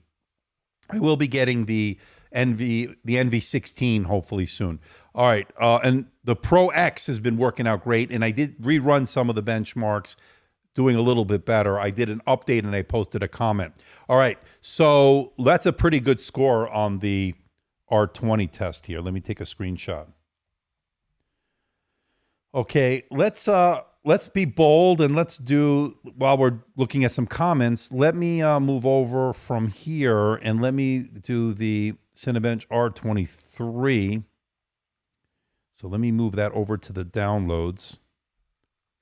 A: I will be getting the NV16 hopefully soon. All right. And the Pro X has been working out great. And I did rerun some of the benchmarks, doing a little bit better. I did an update and I posted a comment. All right. So that's a pretty good score on the R20 test here. Let me take a screenshot. Okay, let's be bold and let's do, while we're looking at some comments, let me move over from here and let me do the Cinebench R23. So let me move that over to the downloads.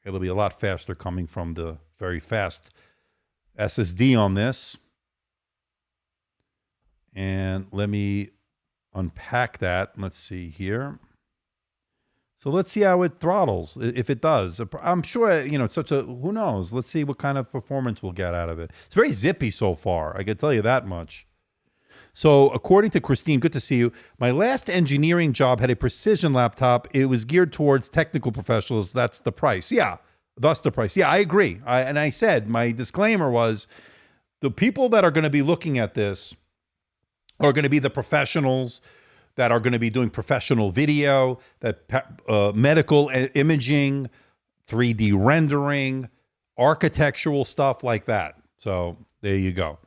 A: It'll be a lot faster coming from the very fast SSD on this. And let me unpack that. Let's see here. So let's see how it throttles, if it does. I'm sure, you know, it's such a, who knows? Let's see what kind of performance we'll get out of it. It's very zippy so far. I can tell you that much. So according to Christine, good to see you. My last engineering job had a precision laptop. It was geared towards technical professionals. That's the price. Yeah, thus the price. Yeah, I agree. And I said, my disclaimer was, the people that are going to be looking at this are going to be the professionals that are going to be doing professional video, that medical imaging, 3D rendering, architectural stuff like that. So there you go.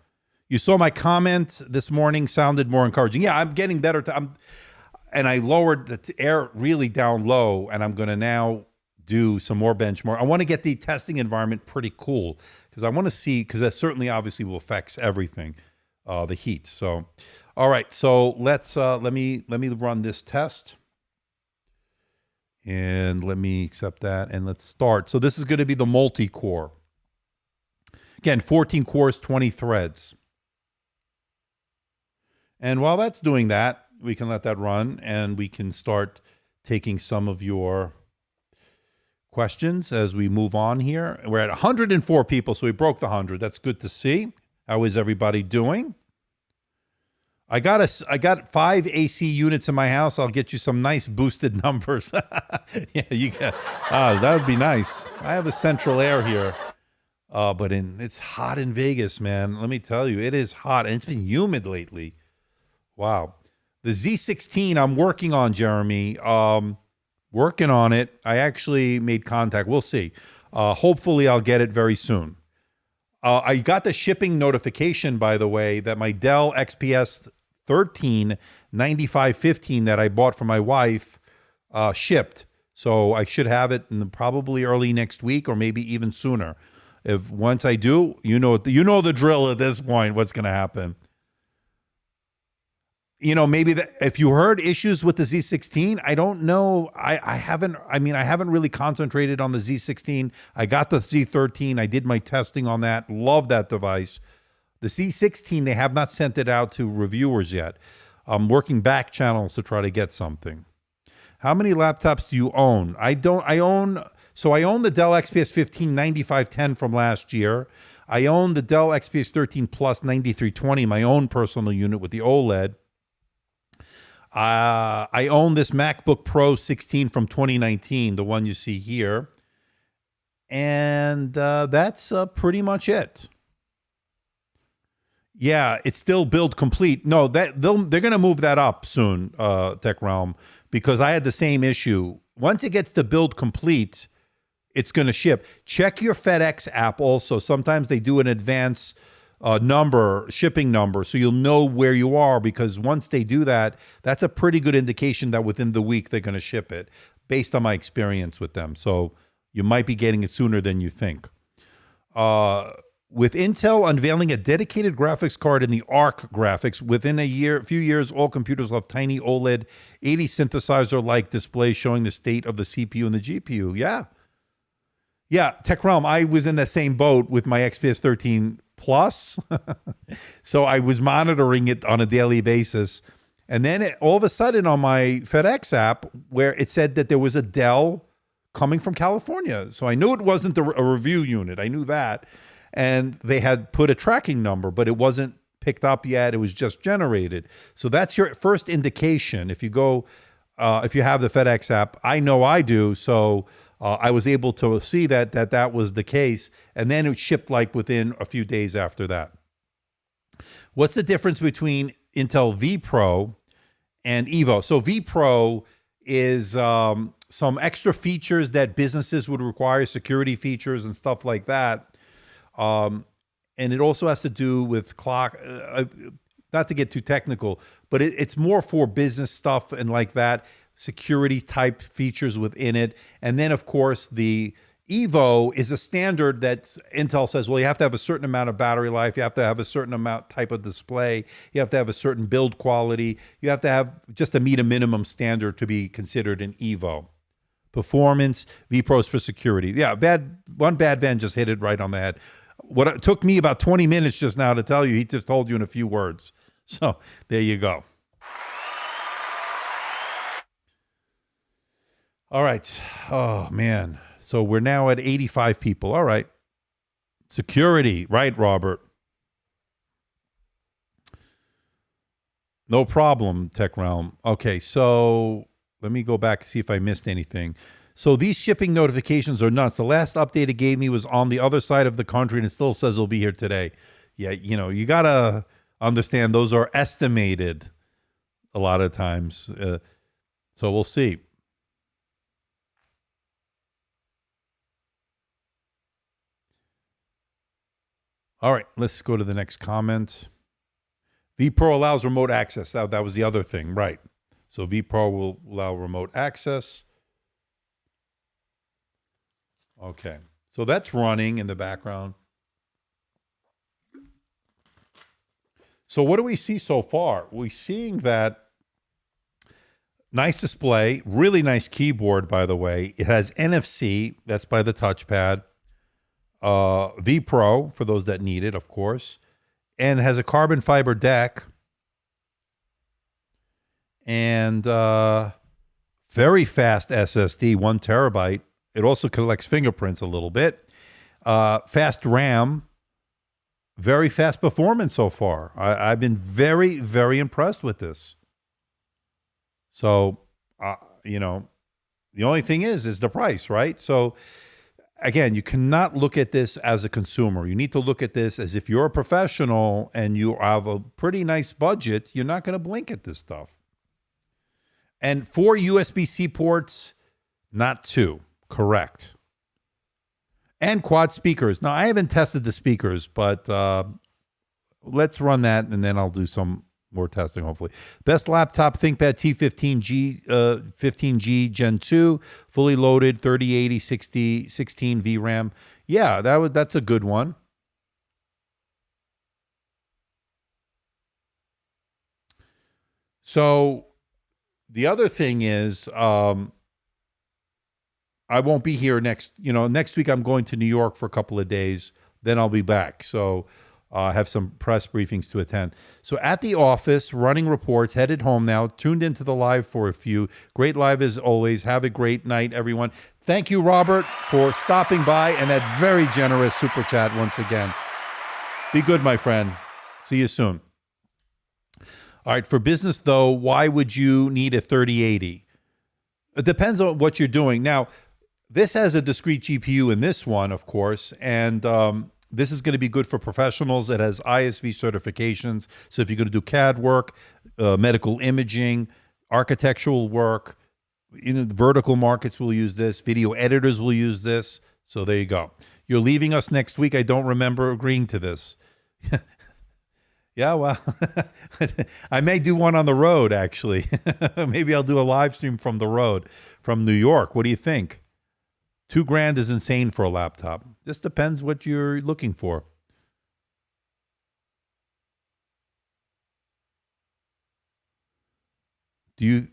A: You saw my comment this morning sounded more encouraging. Yeah, I'm getting better. And I lowered the air really down low, and I'm going to now do some more benchmark. I want to get the testing environment pretty cool because I want to see, because that certainly obviously will affect everything, the heat. So. All right, so let's let me run this test, and let me accept that, and let's start. So this is going to be the multi-core. Again, 14 cores, 20 threads. And while that's doing that, we can let that run, and we can start taking some of your questions as we move on here. We're at 104 people, so we broke the 100. That's good to see. How is everybody doing? I got 5 AC units in my house. I'll get you some nice boosted numbers. Yeah, you got. That would be nice. I have a central air here, but it's hot in Vegas, man. Let me tell you, it is hot, and it's been humid lately. Wow. The Z16 I'm working on, Jeremy. Working on it. I actually made contact. We'll see. Hopefully, I'll get it very soon. I got the shipping notification, by the way, that my Dell XPS 13 9515 that I bought for my wife shipped. So I should have it in probably early next week or maybe even sooner. If once I do, you know the drill at this point, what's going to happen. you know, maybe if you heard issues with the Z16, I don't know. I haven't really concentrated on the Z16. I got the Z13. I did my testing on that. Love that device. The Z16, they have not sent it out to reviewers yet. I'm working back channels to try to get something. How many laptops do you own? I own the Dell XPS 15 9510 from last year. I own the Dell XPS 13 Plus 9320, my own personal unit with the OLED. I own this MacBook Pro 16 from 2019, the one you see here. And that's pretty much it. Yeah, it's still build complete. No, they're going to move that up soon, Tech Realm, because I had the same issue. Once it gets to build complete, it's going to ship. Check your FedEx app also. Sometimes they do an advance shipping number, so you'll know where you are, because once they do that, that's a pretty good indication that within the week they're going to ship it, based on my experience with them. So you might be getting it sooner than you think. With Intel unveiling a dedicated graphics card in the ARC graphics, within a few years, all computers will have tiny OLED 80 synthesizer-like displays showing the state of the CPU and the GPU. Yeah, Tech Realm, I was in the same boat with my XPS 13 Plus. So I was monitoring it on a daily basis. And then all of a sudden on my FedEx app, where it said that there was a Dell coming from California. So I knew it wasn't a review unit. I knew that. And they had put a tracking number, but it wasn't picked up yet. It was just generated. So that's your first indication. If you go, if you have the FedEx app, I know I do. So I was able to see that was the case. And then it shipped like within a few days after that. What's the difference between Intel vPro and Evo? So vPro is some extra features that businesses would require, security features and stuff like that. And it also has to do with clock, not to get too technical, but it's more for business stuff and like that, security type features within it. And then, of course, the Evo is a standard that Intel says, well, you have to have a certain amount of battery life. You have to have a certain amount type of display. You have to have a certain build quality. You have to have just to meet a minimum standard to be considered an Evo. Performance, vPros for security. Yeah, one bad van just hit it right on the head. What it took me about 20 minutes just now to tell you, he just told you in a few words. So there you go. All right. Oh, man. So we're now at 85 people. All right. Security. Right, Robert? No problem, Tech Realm. Okay, so let me go back and see if I missed anything. So these shipping notifications are nuts. The last update it gave me was on the other side of the country, and it still says it'll be here today. Yeah, you know, you got to understand those are estimated a lot of times. So we'll see. All right, let's go to the next comment. vPro allows remote access. That was the other thing, right? So vPro will allow remote access. Okay, so that's running in the background. So what do we see so far? We're seeing that nice display, really nice keyboard, by the way. It has NFC, that's by the touchpad. vPro, for those that need it, of course. And it has a carbon fiber deck. And very fast SSD, 1 terabyte. It also collects fingerprints a little bit. Fast RAM. Very fast performance so far. I've been very, very impressed with this. So, you know, the only thing is the price, right? So, again, you cannot look at this as a consumer. You need to look at this as if you're a professional and you have a pretty nice budget, you're not going to blink at this stuff. And 4 USB-C ports, not 2. Correct. And quad speakers. Now, I haven't tested the speakers, but let's run that, and then I'll do some more testing, hopefully. Best laptop, ThinkPad T15G, 15G Gen 2, fully loaded, 3080, 60, 16 VRAM. Yeah, that's a good one. So the other thing is, I won't be here next week. I'm going to New York for a couple of days. Then I'll be back. So I have some press briefings to attend. So at the office, running reports, headed home now, tuned into the live for a few. Great live as always. Have a great night, everyone. Thank you, Robert, for stopping by and that very generous super chat once again. Be good, my friend. See you soon. All right, for business, though, why would you need a 3080? It depends on what you're doing. Now, this has a discrete GPU in this one, of course, and this is going to be good for professionals. It has ISV certifications. So if you're going to do CAD work, medical imaging, architectural work, vertical markets will use this. Video editors will use this. So there you go. You're leaving us next week. I don't remember agreeing to this. Yeah, well, I may do one on the road, actually. Maybe I'll do a live stream from the road, from New York. What do you think? $2,000 is insane for a laptop. Just depends what you're looking for. Do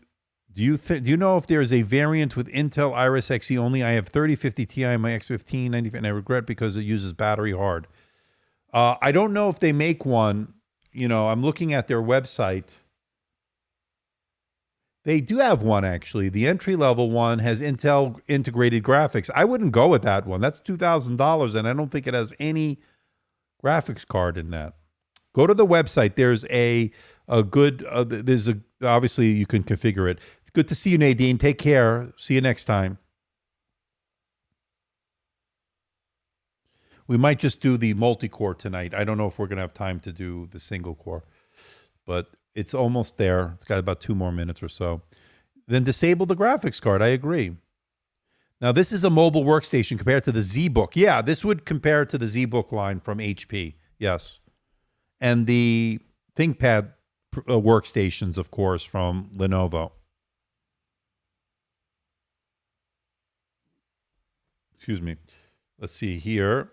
A: you know if there is a variant with Intel Iris Xe only? I have 3050 Ti in my X15 90, and I regret because it uses battery hard. I don't know if they make one. I'm looking at their website. They do have one, actually. The entry-level one has Intel integrated graphics. I wouldn't go with that one. That's $2,000, and I don't think it has any graphics card in that. Go to the website. There's a good, obviously you can configure it. It's good to see you, Nadine. Take care. See you next time. We might just do the multi-core tonight. I don't know if we're going to have time to do the single core, but it's almost there. It's got about 2 more minutes or so. Then disable the graphics card. I agree. Now, this is a mobile workstation compared to the ZBook. Yeah, this would compare to the ZBook line from HP. Yes. And the ThinkPad workstations, of course, from Lenovo. Excuse me. Let's see here.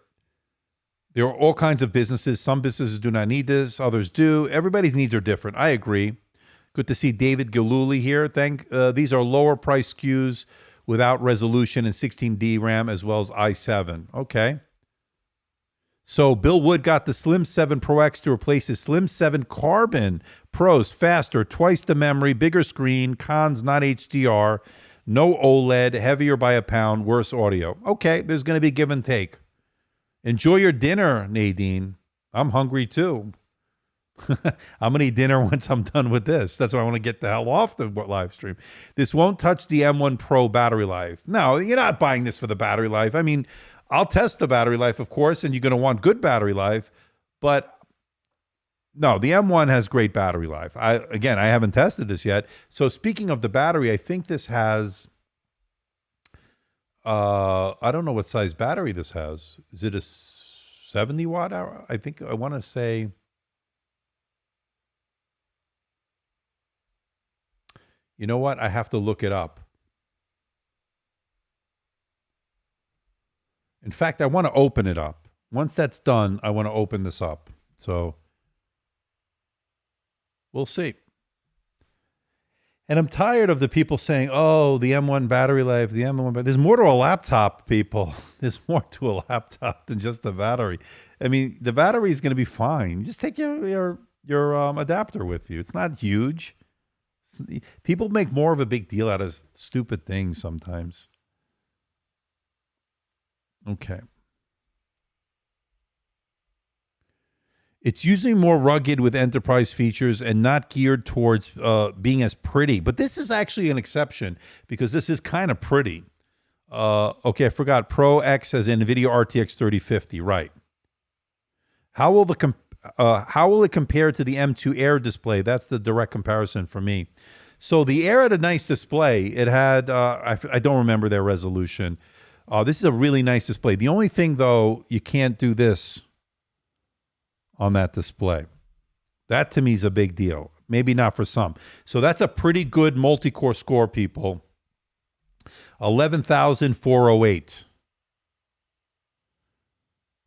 A: There are all kinds of businesses. Some businesses do not need this. Others do. Everybody's needs are different. I agree. Good to see David Galuli here. These are lower price SKUs without resolution and 16D RAM as well as i7. Okay. So Bill Wood got the Slim 7 Pro X to replace his Slim 7 Carbon. Pros, faster, twice the memory, bigger screen, cons, not HDR, no OLED, heavier by a pound, worse audio. Okay, there's going to be give and take. Enjoy your dinner, Nadine. I'm hungry too. I'm going to eat dinner once I'm done with this. That's why I want to get the hell off the live stream. This won't touch the M1 Pro battery life. No, you're not buying this for the battery life. I mean, I'll test the battery life, of course, and you're going to want good battery life. But no, the M1 has great battery life. I haven't tested this yet. So speaking of the battery, I think this has... I don't know what size battery this has. Is it a 70 watt hour? I want to say... You know what? I have to look it up. In fact, I want to open it up. Once that's done, I want to open this up. So we'll see. And I'm tired of the people saying, oh, the M1 battery life, the M1. There's more to a laptop, people. There's more to a laptop than just the battery. I mean, the battery is going to be fine. Just take your adapter with you. It's not huge. People make more of a big deal out of stupid things sometimes. Okay. It's usually more rugged with enterprise features and not geared towards being as pretty. But this is actually an exception because this is kind of pretty. Okay, I forgot. Pro X has NVIDIA RTX 3050, right. How will it compare to the M2 Air display? That's the direct comparison for me. So the Air had a nice display. It had, I don't remember their resolution. This is a really nice display. The only thing, though, you can't do this on that display. That, to me, is a big deal. Maybe not for some. So that's a pretty good multi-core score, people. 11,408.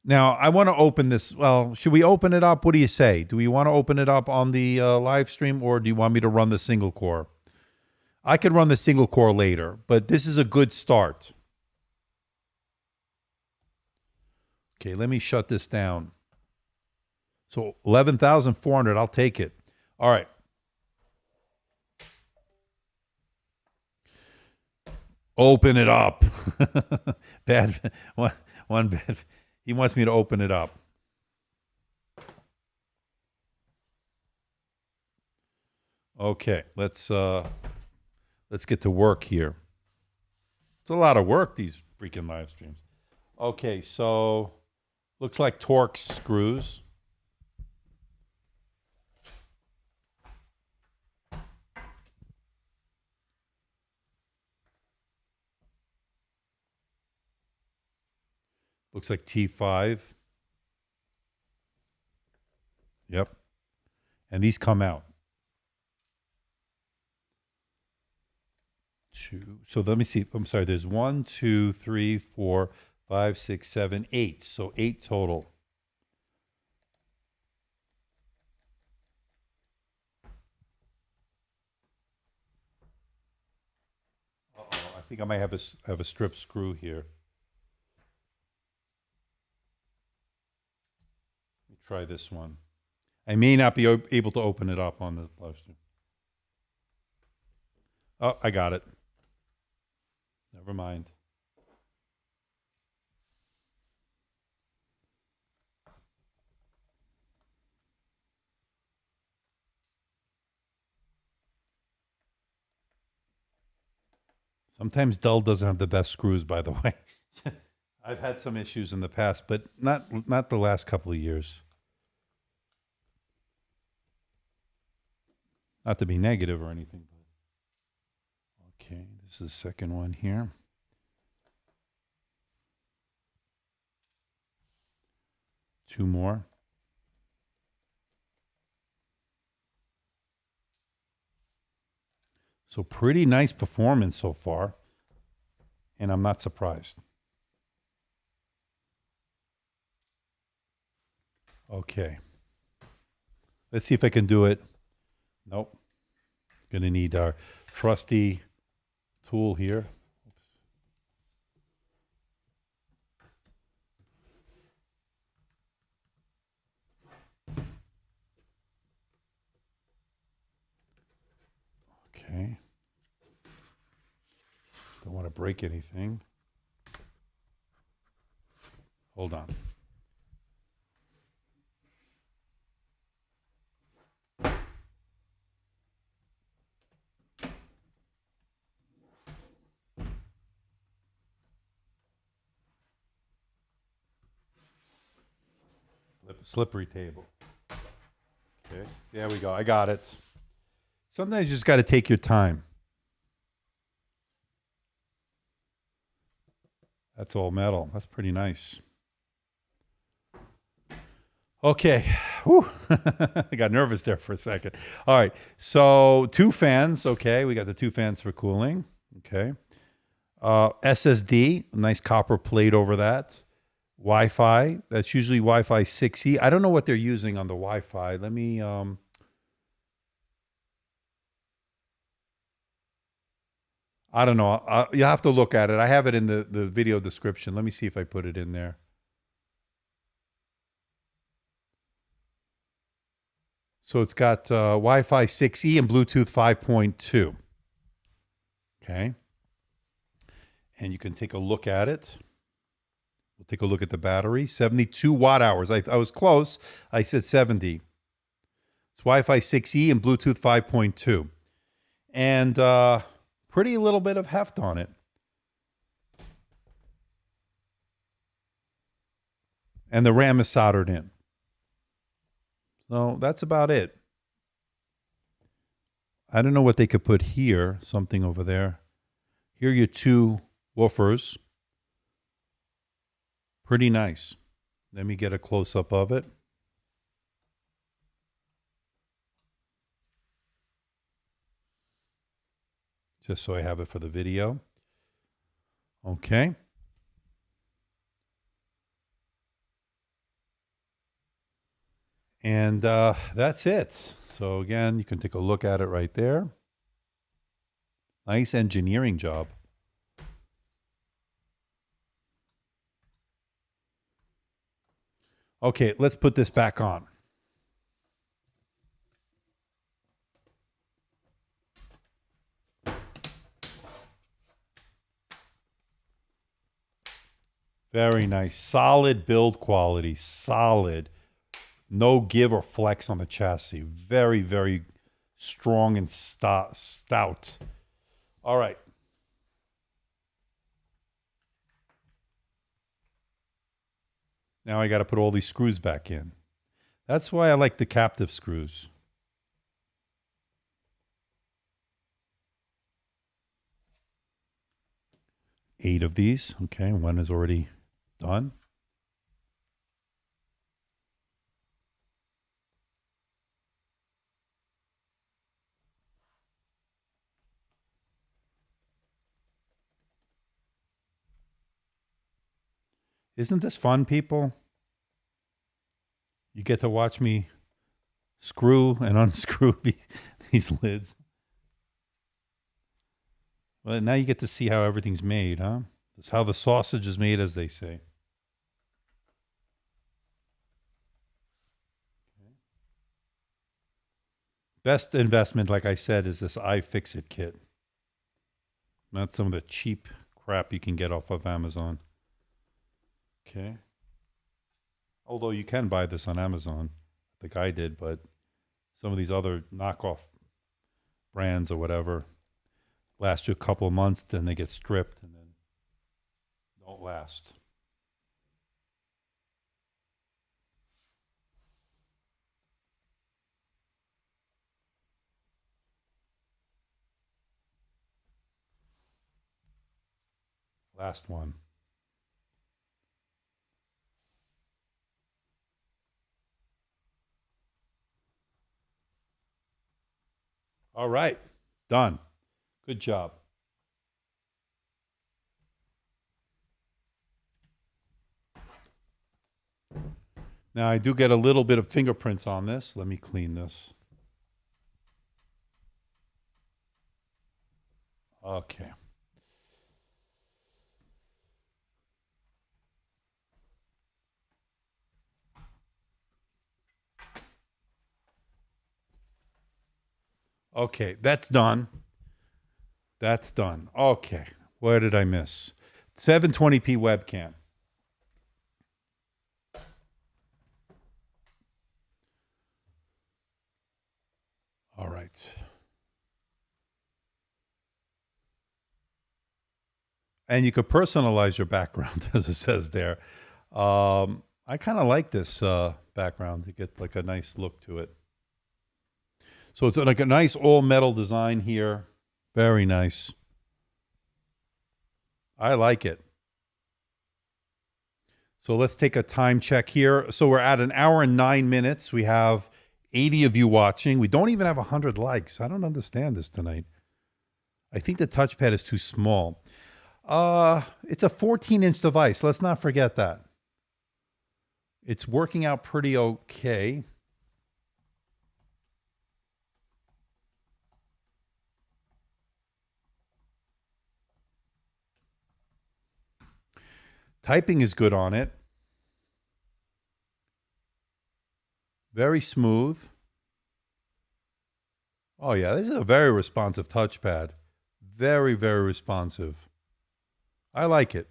A: Now, I want to open this. Well, should we open it up? What do you say? Do we want to open it up on the live stream, or do you want me to run the single core? I could run the single core later, but this is a good start. Okay, let me shut this down. So 11,400, I'll take it. All right. Open it up. Bad one bad. He wants me to open it up. Okay, let's get to work here. It's a lot of work, these freaking live streams. Okay, so looks like Torx screws. Looks like T5. Yep. And these come out. So let me see. I'm sorry. There's 1, 2, 3, 4, 5, 6, 7, 8. So 8 total. Uh-oh. I think I might have a strip screw here. Let me try this one. I may not be able to open it up on the live stream. Oh, I got it. Never mind. Sometimes Dell doesn't have the best screws, by the way. I've had some issues in the past, but not the last couple of years. Not to be negative or anything. Okay, this is the second one here. Two more. So pretty nice performance so far, and I'm not surprised. Okay. Let's see if I can do it. Nope. Gonna need our trusty tool here. Okay. Don't want to break anything. Hold on. Slippery table. Okay, there we go. I got it. Sometimes you just got to take your time. That's all metal. That's pretty nice. Okay. Whew. I got nervous there for a second. All right. So 2 fans. Okay. We got the 2 fans for cooling. Okay. SSD, nice copper plate over that. Wi-Fi. That's usually Wi-Fi 6E. I don't know what they're using on the Wi-Fi. Let me... I don't know. You have to look at it. I have it in the video description. Let me see if I put it in there. So it's got Wi-Fi 6E and Bluetooth 5.2. Okay. And you can take a look at it. We'll take a look at the battery. 72 watt hours. I was close. I said 70. It's Wi-Fi 6E and Bluetooth 5.2. And pretty little bit of heft on it. And the RAM is soldered in. So that's about it. I don't know what they could put here. Something over there. Here are your 2 woofers. Pretty nice. Let me get a close-up of it. Just so I have it for the video. Okay. And that's it. So again, you can take a look at it right there. Nice engineering job. Okay, let's put this back on. Very nice. Solid build quality. Solid. No give or flex on the chassis. Very, very strong and stout. All right. Now I got to put all these screws back in. That's why I like the captive screws. Eight of these. Okay, one is already done. Isn't this fun, people? You get to watch me screw and unscrew these lids. Well, now you get to see how everything's made, huh? That's how the sausage is made, as they say. Best investment, like I said, is this iFixit kit. Not some of the cheap crap you can get off of Amazon. Okay. Although you can buy this on Amazon, like I did, but some of these other knockoff brands or whatever last you a couple of months, then they get stripped and then don't last. Last one. All right, done. Good job. Now I do get a little bit of fingerprints on this. Let me clean this. Okay. Okay, that's done. That's done. Okay, where did I miss? 720p webcam. All right. And you could personalize your background, as it says there. I kind of like this background to get like a nice look to it. So it's like a nice all metal design here. Very nice. I like it. So let's take a time check here. So we're at 1 hour and 9 minutes. We have 80 of you watching. We don't even have 100 likes. I don't understand this tonight. I think the touchpad is too small. It's a 14-inch device. Let's not forget that. It's working out pretty okay. Typing is good on it. Very smooth. Oh yeah, this is a very responsive touchpad. Very, very responsive. I like it.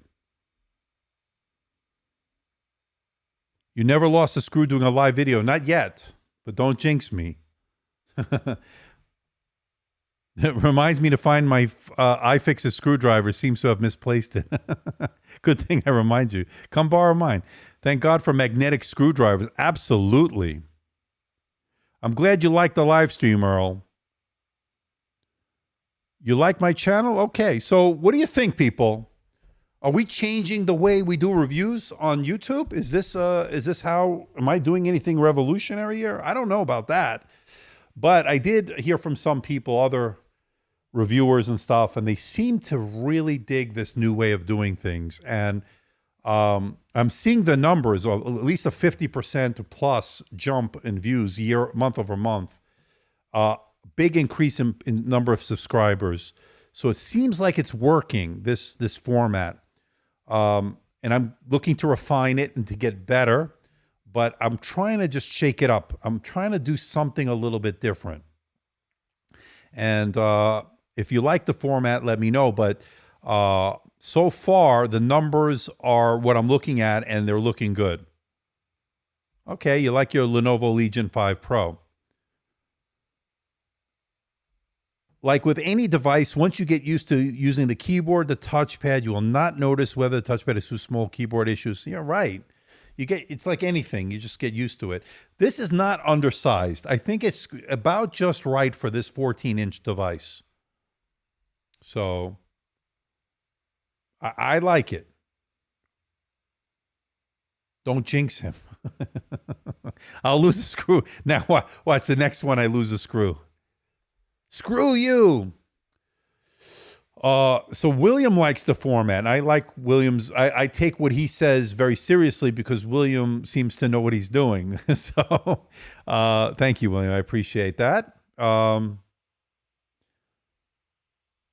A: You never lost a screw doing a live video. Not yet, but don't jinx me. It reminds me to find my iFixit screwdriver. Seems to have misplaced it. Good thing I remind you. Come borrow mine. Thank God for magnetic screwdrivers. Absolutely. I'm glad you liked the live stream, Earl. You like my channel? Okay. So what do you think, people? Are we changing the way we do reviews on YouTube? Is this how, am I doing anything revolutionary here? I don't know about that. But I did hear from some people, other reviewers and stuff, and they seem to really dig this new way of doing things. And I'm seeing the numbers, or at least a 50% plus jump in views month over month. Big increase in number of subscribers. So it seems like it's working, this format. And I'm looking to refine it and to get better, but I'm trying to just shake it up. I'm trying to do something a little bit different. And if you like the format, let me know. But so far, the numbers are what I'm looking at, and they're looking good. Okay, you like your Lenovo Legion 5 Pro. Like with any device, once you get used to using the keyboard, the touchpad, you will not notice whether the touchpad is too small, keyboard issues. Yeah, right. It's like anything. You just get used to it. This is not undersized. I think it's about just right for this 14-inch device. So I like it. Don't jinx him. I'll lose a screw. Now watch the next one. I lose a screw. Screw you. So William likes the format. I like William's. I take what he says very seriously because William seems to know what he's doing. So thank you, William. I appreciate that.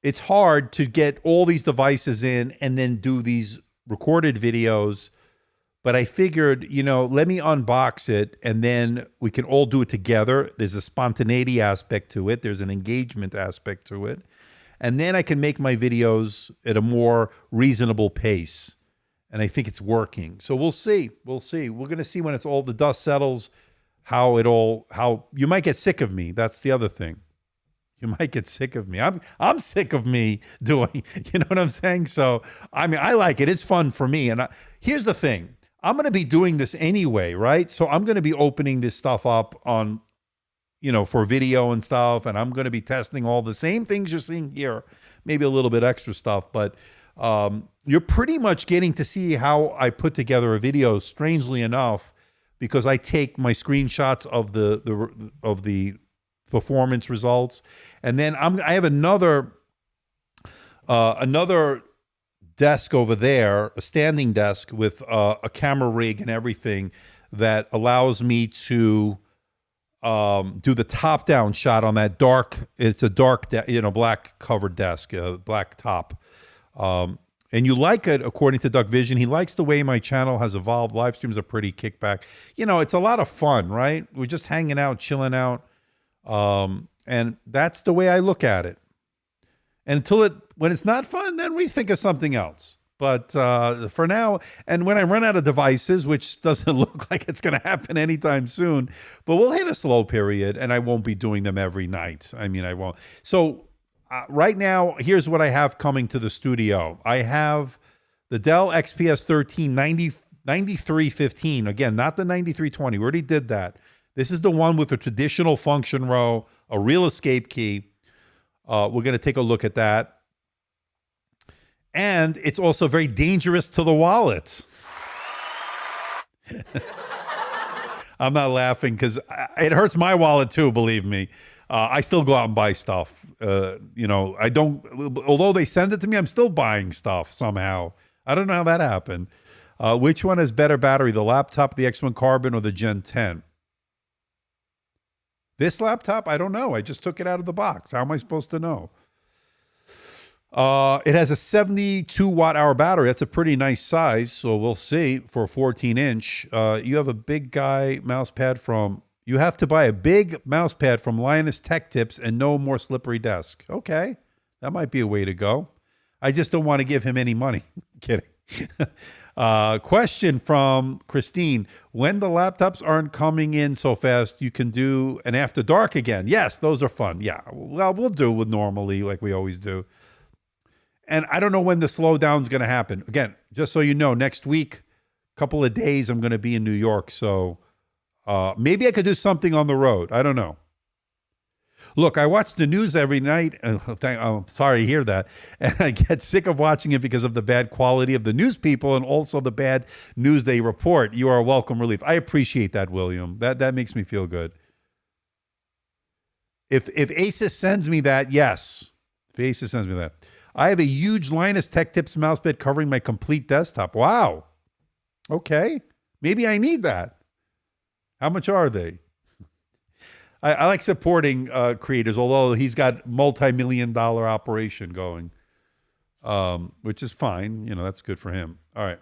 A: It's hard to get all these devices in and then do these recorded videos. But I figured, let me unbox it and then we can all do it together. There's a spontaneity aspect to it. There's an engagement aspect to it. And then I can make my videos at a more reasonable pace. And I think it's working. So we'll see. We'll see. We're going to see when the dust settles, how you might get sick of me. That's the other thing. You might get sick of me. I'm sick of me doing, you know what I'm saying? So, I mean, I like it. It's fun for me. And here's the thing. I'm going to be doing this anyway, right? So I'm going to be opening this stuff up on, for video and stuff. And I'm going to be testing all the same things you're seeing here, maybe a little bit extra stuff. But you're pretty much getting to see how I put together a video, strangely enough, because I take my screenshots of the performance results. And then I have another desk over there, a standing desk with a camera rig and everything that allows me to do the top-down shot on that it's a dark, black covered desk, black top. And you like it, according to Duck Vision. He likes the way my channel has evolved. Live streams are pretty kickback. It's a lot of fun, right? We're just hanging out, chilling out. And that's the way I look at it. When it's not fun, then we think of something else. But for now, and when I run out of devices, which doesn't look like it's going to happen anytime soon, but we'll hit a slow period, and I won't be doing them every night. I mean, I won't. So right now, here's what I have coming to the studio. I have the Dell XPS 13 9315. Again, not the 9320. We already did that. This is the one with the traditional function row, a real escape key. We're going to take a look at that. And it's also very dangerous to the wallet. I'm not laughing because it hurts my wallet too, believe me. I still go out and buy stuff. I don't, although they send it to me, I'm still buying stuff somehow. I don't know how that happened. Which one has better battery, the laptop, the X1 Carbon, or the Gen 10? This laptop, I don't know. I just took it out of the box. How am I supposed to know? It has a 72 watt-hour battery. That's a pretty nice size, so we'll see for a 14-inch. You have a big guy mouse pad you have to buy a big mouse pad from Linus Tech Tips and no more slippery desk. Okay, that might be a way to go. I just don't want to give him any money. Kidding. Question from Christine. When the laptops aren't coming in so fast, you can do an after dark again. Yes, those are fun. Yeah, well, we'll do it normally like we always do. And I don't know when the slowdown is going to happen. Again, just so you know, next week, couple of days, I'm going to be in New York. So maybe I could do something on the road. I don't know. Look, I watch the news every night. I'm sorry to hear that. And I get sick of watching it because of the bad quality of the news people and also the bad news they report. You are a welcome relief. I appreciate that, William. That makes me feel good. If Asus sends me that, yes. If Asus sends me that. I have a huge Linus Tech Tips mousepad covering my complete desktop. Wow. Okay. Maybe I need that. How much are they? I like supporting creators, although he's got multi-million-dollar operation going, which is fine. You know, that's good for him. All right.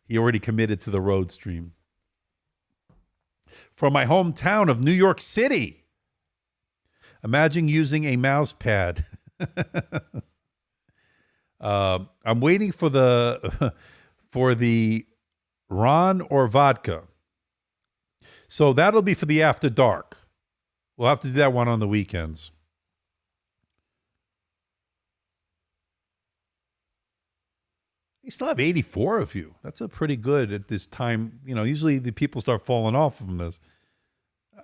A: He already committed to the road stream. From my hometown of New York City. Imagine using a mouse pad. I'm waiting for the for the Ron or vodka. So that'll be for the after dark. We'll have to do that one on the weekends. You still have 84 of you. That's a pretty good at this time. You know, usually the people start falling off from this.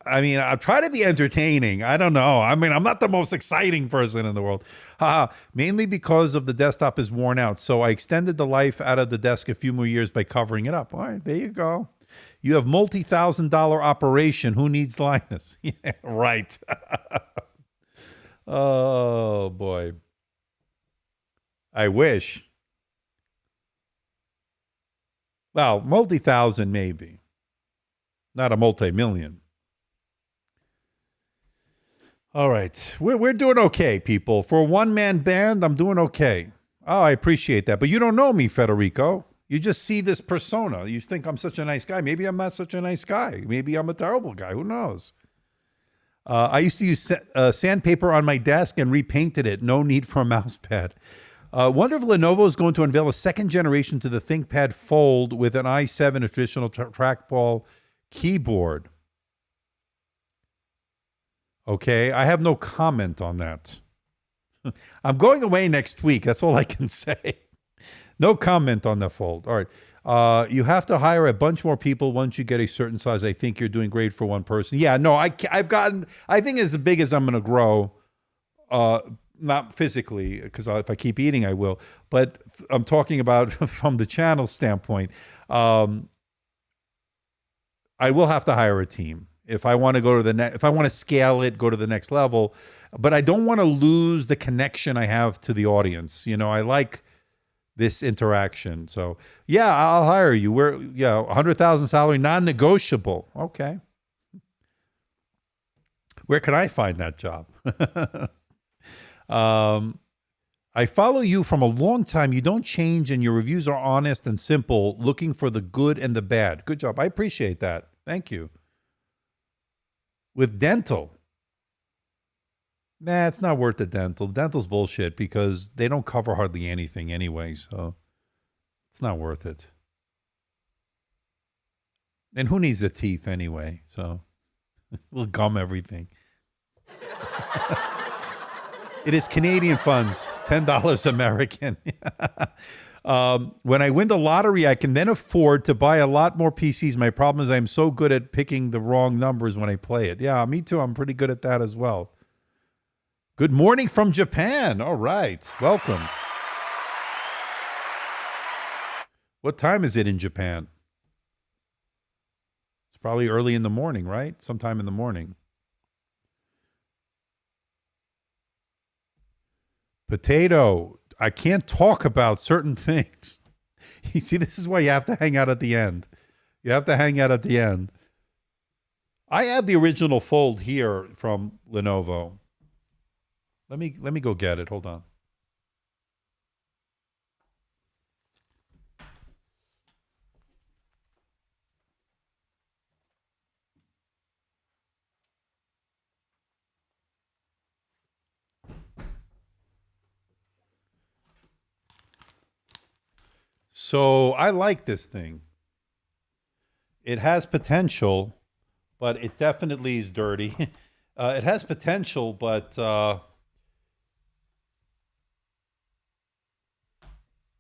A: I mean, I try to be entertaining. I don't know. I mean, I'm not the most exciting person in the world. Mainly because of the desktop is worn out. So I extended the life out of the desk a few more years by covering it up. All right, there you go. You have multi-$1,000 operation. Who needs Linus? Yeah, right. Oh, boy. I wish. Well, multi-thousand maybe. Not a multi-million. All right. We're doing okay, people. For a one-man band, I'm doing okay. Oh, I appreciate that. But you don't know me, Federico. You just see this persona. You think I'm such a nice guy. Maybe I'm not such a nice guy. Maybe I'm a terrible guy. Who knows? I used to use sandpaper on my desk and repainted it. No need for a mouse pad. Wonder if Lenovo is going to unveil a second generation to the ThinkPad Fold with an i7 traditional trackball keyboard. Okay, I have no comment on that. I'm going away next week. That's all I can say. No comment on the Fold. All right. You have to hire a bunch more people once you get a certain size. I think you're doing great for one person. Yeah, no, I've gotten, I think as big as I'm going to grow, not physically, because if I keep eating, I will. But I'm talking about from the channel standpoint. I will have to hire a team. If I want to go to the next, if I want to scale it, go to the next level, but I don't want to lose the connection I have to the audience. You know, I like this interaction. So yeah, I'll hire you. We're 100,000 salary, non-negotiable. Okay. Where can I find that job? I follow you from a long time. You don't change and your reviews are honest and simple, looking for the good and the bad. Good job. I appreciate that. Thank you. With dental, nah, it's not worth the dental. Dental's bullshit because they don't cover hardly anything anyway, so it's not worth it. And who needs the teeth anyway? So we'll gum everything. It is Canadian funds, $10 American. When I win the lottery, I can then afford to buy a lot more PCs. My problem is I'm so good at picking the wrong numbers when I play it. Yeah, me too. I'm pretty good at that as well. Good morning from Japan. All right. Welcome. What time is it in Japan? It's probably early in the morning, right? Sometime in the morning. Potato. I can't talk about certain things. You see, this is why you have to hang out at the end. You have to hang out at the end. I have the original Fold here from Lenovo. Let me go get it. Hold on. So I like this thing. It has potential, but it definitely is dirty. It has potential, but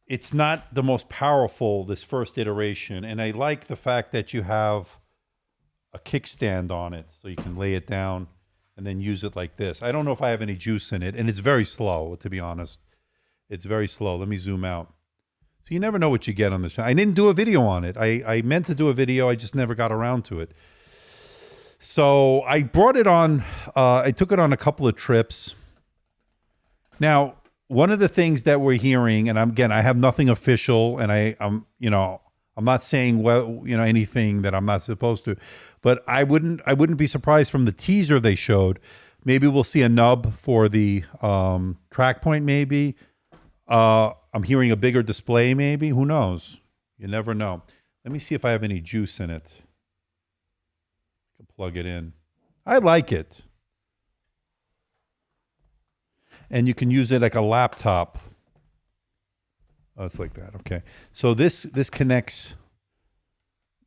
A: it's not the most powerful, this first iteration. And I like the fact that you have a kickstand on it, so you can lay it down and then use it like this. I don't know if I have any juice in it, and it's very slow, to be honest. It's very slow. Let me zoom out. So you never know what you get on the channel. I didn't do a video on it. I meant to do a video. I just never got around to it. So I brought it on. I took it on a couple of trips. Now, one of the things that we're hearing, and I have nothing official, and I'm not saying anything that I'm not supposed to, but I wouldn't be surprised from the teaser they showed. Maybe we'll see a nub for the track point. Maybe I'm hearing a bigger display. Maybe, who knows? You never know. Let me see if I have any juice in it. I can plug it in. I like it. And you can use it like a laptop. Oh, it's like that. Okay. So this connects.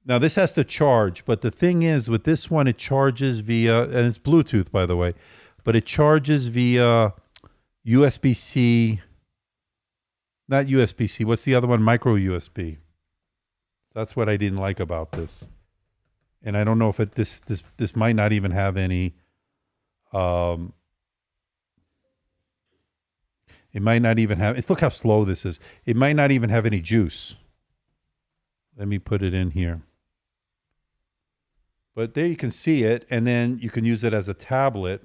A: Now this has to charge, but the thing is with this one, it charges via, and it's Bluetooth, by the way, but it charges via USB-C. Not USB-C. What's the other one? Micro USB. That's what I didn't like about this. And I don't know if this might not even have any. It might not even have. Look how slow this is. It might not even have any juice. Let me put it in here. But there you can see it, and then you can use it as a tablet.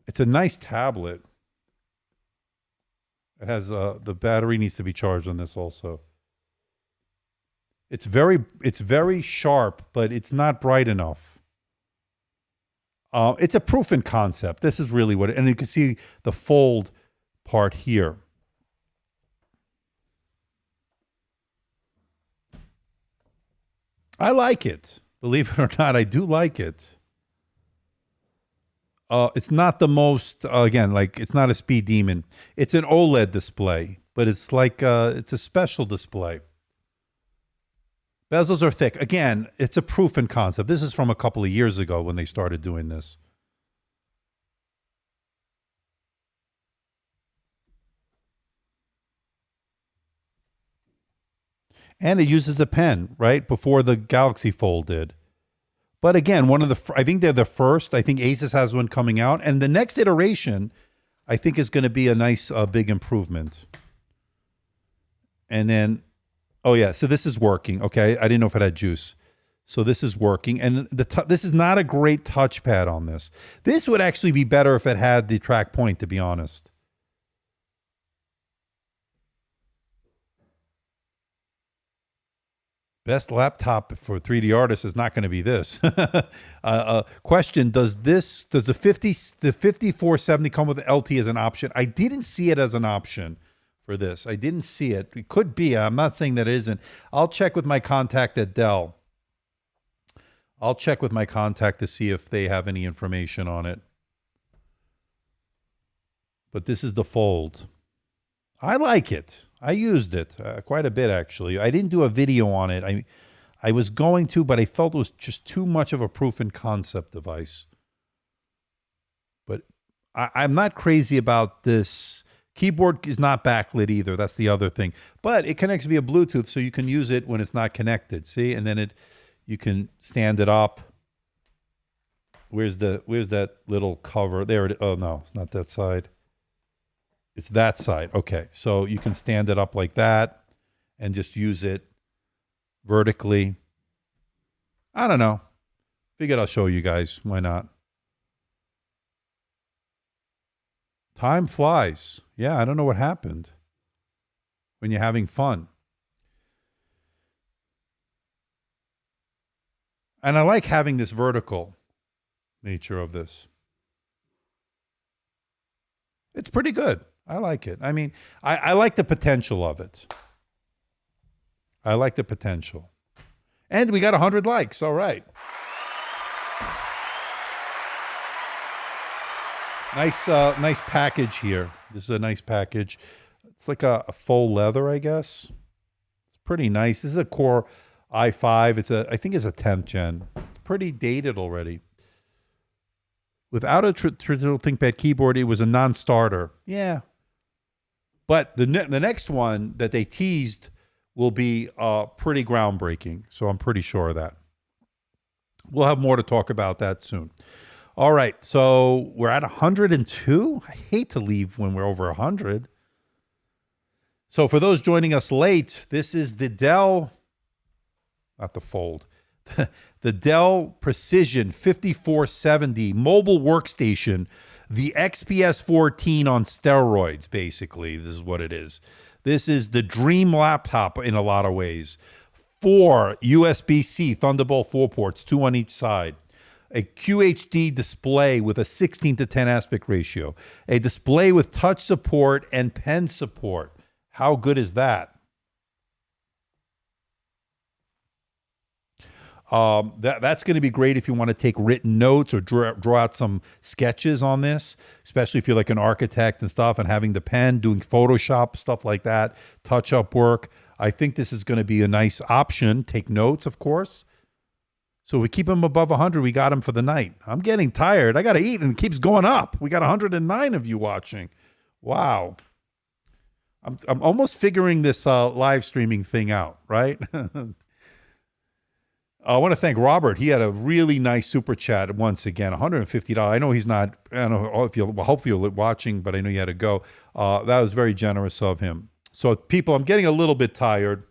A: It's a nice tablet. It has the battery needs to be charged on this also. It's very sharp, but it's not bright enough. It's a proof in concept. This is really what and you can see the fold part here. I like it. Believe it or not, I do like it. It's not the most, again, like it's not a speed demon. It's an OLED display, but it's like, it's a special display. Bezels are thick. Again, it's a proof in concept. This is from a couple of years ago when they started doing this. And it uses a pen, right? Before the Galaxy Fold did. But again, I think they're the first. I think Asus has one coming out. And the next iteration, I think, is going to be a nice big improvement. And then, oh yeah, so this is working. Okay, I didn't know if it had juice. So this is working. And this is not a great touchpad on this. This would actually be better if it had the track point, to be honest. Best laptop for 3D artists is not going to be this. Question: Does the 5470 come with LT as an option? I didn't see it as an option for this. I didn't see it. It could be. I'm not saying that it isn't. I'll check with my contact at Dell. I'll check with my contact to see if they have any information on it. But this is the Fold. I like it. I used it quite a bit, actually. I didn't do a video on it. I was going to, but I felt it was just too much of a proof in concept device. But I'm not crazy about this. Keyboard is not backlit either. That's the other thing. But it connects via Bluetooth, so you can use it when it's not connected. See? And then you can stand it up. Where's that little cover? There it is. Oh, no, it's not that side. It's that side. Okay. So you can stand it up like that and just use it vertically. I don't know. Figured I'll show you guys. Why not? Time flies. Yeah, I don't know what happened when you're having fun. And I like having this vertical nature of this. It's pretty good. I like it. I mean, I like the potential of it. I like the potential. And we got 100 likes. All right. Nice package here. This is a nice package. It's like a faux leather, I guess. It's pretty nice. This is a Core i5. I think it's a 10th gen. It's pretty dated already. Without a traditional ThinkPad keyboard, it was a non-starter. Yeah. But the next one that they teased will be pretty groundbreaking. So I'm pretty sure of that. We'll have more to talk about that soon. All right. So we're at 102. I hate to leave when we're over 100. So for those joining us late, this is the Dell, not the Fold, the Dell Precision 5470 mobile workstation. the XPS 14 on steroids, basically. This is what it is. This is the dream laptop in a lot of ways. 4 USB-C Thunderbolt 4 ports, 2 on each side. A QHD display with a 16:10 aspect ratio. A display with touch support and pen support. How good is that? That's going to be great if you want to take written notes or draw out some sketches on this, especially if you're like an architect and stuff, and having the pen, doing Photoshop, stuff like that, touch-up work. I think this is going to be a nice option. Take notes, of course. So we keep him above 100. We got him for the night. I'm getting tired. I got to eat, and it keeps going up. We got 109 of you watching. Wow. I'm almost figuring this live streaming thing out, right? I want to thank Robert. He had a really nice super chat once again, $150. I know he's not, I don't know if hopefully you're watching, but I know you had to go. That was very generous of him. So people, I'm getting a little bit tired.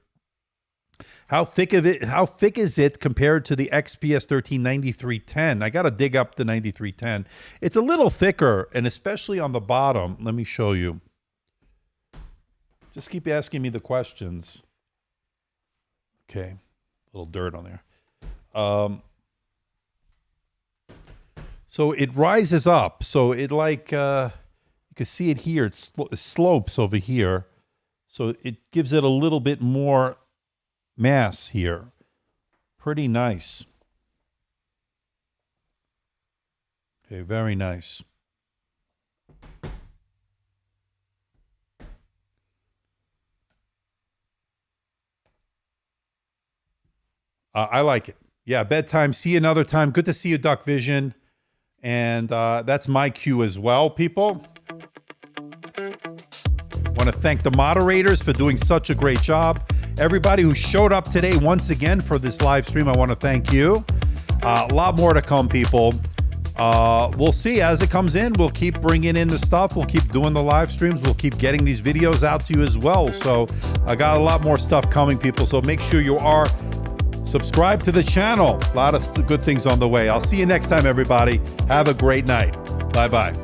A: How thick is it compared to the XPS 139310? I got to dig up the 9310. It's a little thicker, and especially on the bottom. Let me show you. Just keep asking me the questions. Okay, a little dirt on there. So it rises up. So it like, you can see it here. It slopes over here. So it gives it a little bit more mass here. Pretty nice. Okay, very nice. I like it. Yeah, bedtime. See you another time. Good to see you, Duck Vision. And that's my cue as well, people. Want to thank the moderators for doing such a great job. Everybody who showed up today once again for this live stream, I want to thank you. A lot more to come, people. We'll see as it comes in. We'll keep bringing in the stuff. We'll keep doing the live streams. We'll keep getting these videos out to you as well. So I got a lot more stuff coming, people. So make sure you are subscribe to the channel. A lot of good things on the way. I'll see you next time, everybody. Have a great night. Bye-bye.